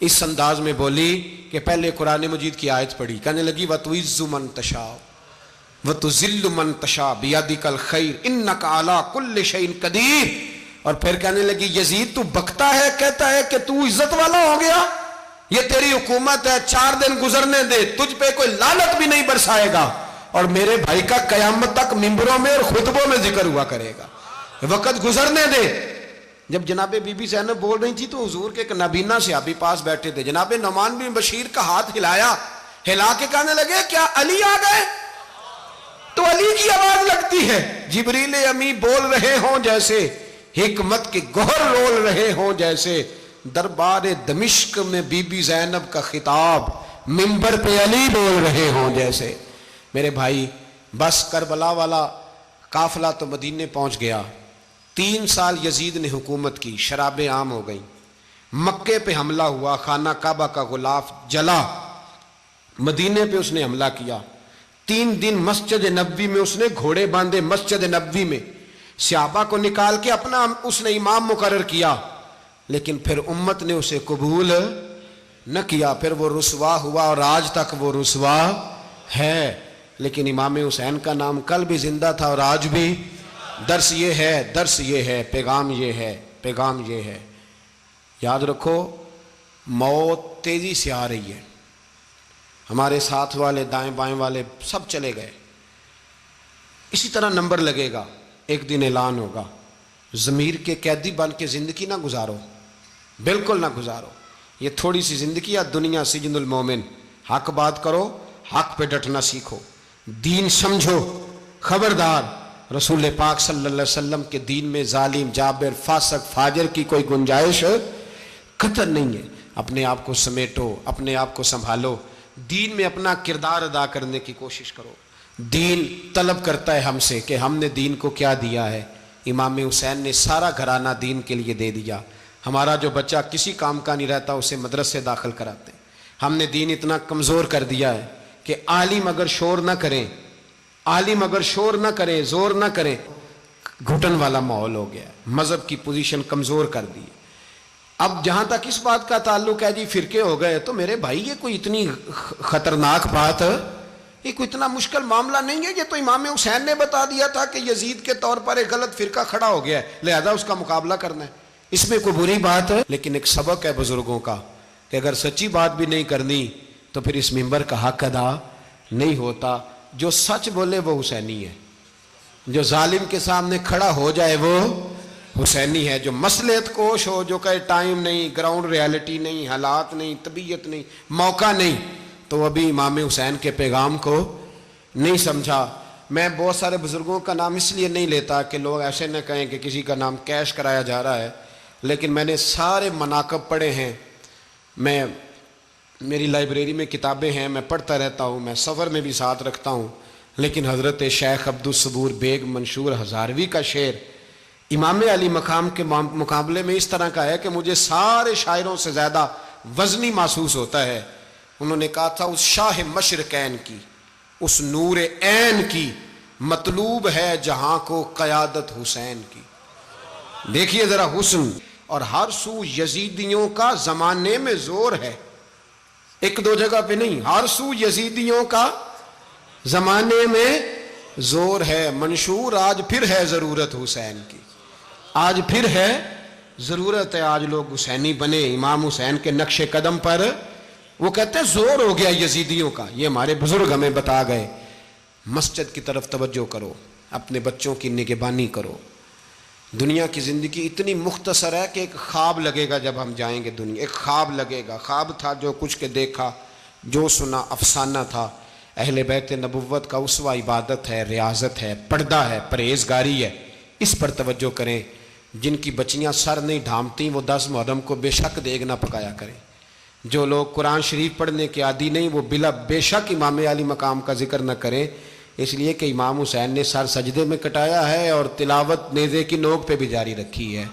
S2: اس انداز میں بولی کہ پہلے قرآن مجید کی آیت پڑھی, کہنے لگی وَتُعِزُّ مَن تَشَاءُ وَتُذِلُّ مَن تَشَاءُ بِيَدِكَ الْخَيْرُ إِنَّكَ عَلَىٰ كُلِّ شَيْءٍ قَدِيرٌ. اور پھر کہنے لگی یزید تو بکتا ہے, کہتا ہے کہ تو عزت والا ہو گیا, یہ تیری حکومت ہے, 4 دن گزرنے دے, تجھ پہ کوئی لعنت بھی نہیں برسائے گا, اور میرے بھائی کا قیامت تک ممبروں میں اور خطبوں میں ذکر ہوا کرے گا, وقت گزرنے دے. جب جناب بی بی زینب بول رہی تھی تو حضور کے ایک نابینا صحابی پاس بیٹھے تھے, جناب نعمان بن بشیر کا ہاتھ ہلایا, ہلا کے کہنے لگے کیا علی آ گئے؟ تو علی کی آواز لگتی ہے, جبریل امی بول رہے ہوں جیسے, حکمت کے گوہر رول رہے ہوں جیسے, دربار دمشق میں بی بی زینب کا خطاب, منبر پہ علی بول رہے ہوں جیسے. میرے بھائی بس کربلا والا قافلہ تو مدینے پہنچ گیا, 3 سال یزید نے حکومت کی, شرابیں عام ہو گئیں, مکے پہ حملہ ہوا, خانہ کعبہ کا غلاف جلا, مدینے پہ اس نے حملہ کیا, 3 دن مسجد نبوی میں اس نے گھوڑے باندھے, مسجد نبوی میں صحابہ کو نکال کے اپنا اس نے امام مقرر کیا, لیکن پھر امت نے اسے قبول نہ کیا, پھر وہ رسوا ہوا اور آج تک وہ رسوا ہے. لیکن امام حسین کا نام کل بھی زندہ تھا اور آج بھی. درس یہ ہے, پیغام یہ ہے, یاد رکھو موت تیزی سے آ رہی ہے. ہمارے ساتھ والے دائیں بائیں والے سب چلے گئے, اسی طرح نمبر لگے گا, ایک دن اعلان ہوگا. ضمیر کے قیدی بن کے زندگی نہ گزارو, بالکل نہ گزارو. یہ تھوڑی سی زندگی ہے, دنیا سجن المومن. حق بات کرو, حق پہ ڈٹنا سیکھو, دین سمجھو. خبردار, رسول پاک صلی اللہ علیہ وسلم کے دین میں ظالم, جابر, فاسق, فاجر کی کوئی گنجائش قطر نہیں ہے. اپنے آپ کو سمیٹو, اپنے آپ کو سنبھالو, دین میں اپنا کردار ادا کرنے کی کوشش کرو. دین طلب کرتا ہے ہم سے کہ ہم نے دین کو کیا دیا ہے. امام حسین نے سارا گھرانہ دین کے لیے دے دیا. ہمارا جو بچہ کسی کام کا نہیں رہتا اسے مدرسے داخل کراتے ہیں. ہم نے دین اتنا کمزور کر دیا ہے کہ عالم اگر شور نہ کریں, زور نہ کریں, گھٹن والا ماحول ہو گیا. مذہب کی پوزیشن کمزور کر دی. اب جہاں تک اس بات کا تعلق ہے جی فرقے ہو گئے, تو میرے بھائی یہ کوئی اتنی خطرناک بات ہے, یہ کوئی اتنا مشکل معاملہ نہیں ہے. یہ تو امام حسین نے بتا دیا تھا کہ یزید کے طور پر ایک غلط فرقہ کھڑا ہو گیا ہے, لہذا اس کا مقابلہ کرنا ہے. اس میں کوئی بری بات ہے, لیکن ایک سبق ہے بزرگوں کا کہ اگر سچی بات بھی نہیں کرنی تو پھر اس منبر کا حق ادا نہیں ہوتا. جو سچ بولے وہ حسینی ہے, جو ظالم کے سامنے کھڑا ہو جائے وہ حسینی ہے. جو مصلحت کوش ہو, جو کہے ٹائم نہیں, گراؤنڈ ریالٹی نہیں, حالات نہیں, طبیعت نہیں, موقع نہیں, تو ابھی امام حسین کے پیغام کو نہیں سمجھا. میں بہت سارے بزرگوں کا نام اس لیے نہیں لیتا کہ لوگ ایسے نہ کہیں کہ کسی کا نام کیش کرایا جا رہا ہے, لیکن میں نے سارے مناقب پڑھے ہیں. میری لائبریری میں کتابیں ہیں, میں پڑھتا رہتا ہوں, میں سفر میں بھی ساتھ رکھتا ہوں. لیکن حضرت شیخ عبدالصبور بیگ منشور ہزاروی کا شعر امام علی مقام کے مقابلے میں اس طرح کا ہے کہ مجھے سارے شاعروں سے زیادہ وزنی محسوس ہوتا ہے. انہوں نے کہا تھا اس شاہ مشرقین کی, اس نور عین کی, مطلوب ہے جہاں کو قیادت حسین کی. دیکھیے ذرا حسن. اور ہر سو یزیدیوں کا زمانے میں زور ہے, ایک دو جگہ پہ نہیں, ہر سو یزیدیوں کا زمانے میں زور ہے. منشور آج پھر ہے ضرورت حسین کی, آج پھر ہے ضرورت ہے, آج لوگ حسینی بنے امام حسین کے نقش قدم پر. وہ کہتے ہیں زور ہو گیا یزیدیوں کا, یہ ہمارے بزرگ ہمیں بتا گئے. مسجد کی طرف توجہ کرو, اپنے بچوں کی نگہبانی کرو. دنیا کی زندگی اتنی مختصر ہے کہ ایک خواب لگے گا جب ہم جائیں گے دنیا, ایک خواب لگے گا. خواب تھا جو کچھ کے دیکھا, جو سنا افسانہ تھا. اہل بیت نبوت کا اسوہ عبادت ہے، ریاضت ہے، پردہ ہے، پرہیزگاری ہے، اس پر توجہ کریں۔ جن کی بچیاں سر نہیں ڈھانپتی وہ 10 محرم کو بے شک دیگ نہ پکایا کریں۔ جو لوگ قرآن شریف پڑھنے کے عادی نہیں وہ بے شک امام علی مقام کا ذکر نہ کریں، اس لیے کہ امام حسین نے سر سجدے میں کٹایا ہے اور تلاوت نیزے کی نوک پہ بھی جاری رکھی ہے۔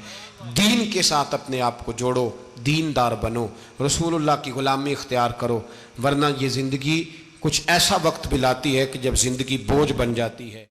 S2: دین کے ساتھ اپنے آپ کو جوڑو، دیندار بنو، رسول اللہ کی غلامی اختیار کرو، ورنہ یہ زندگی کچھ ایسا وقت بھی لاتی ہے کہ جب زندگی بوجھ بن جاتی ہے۔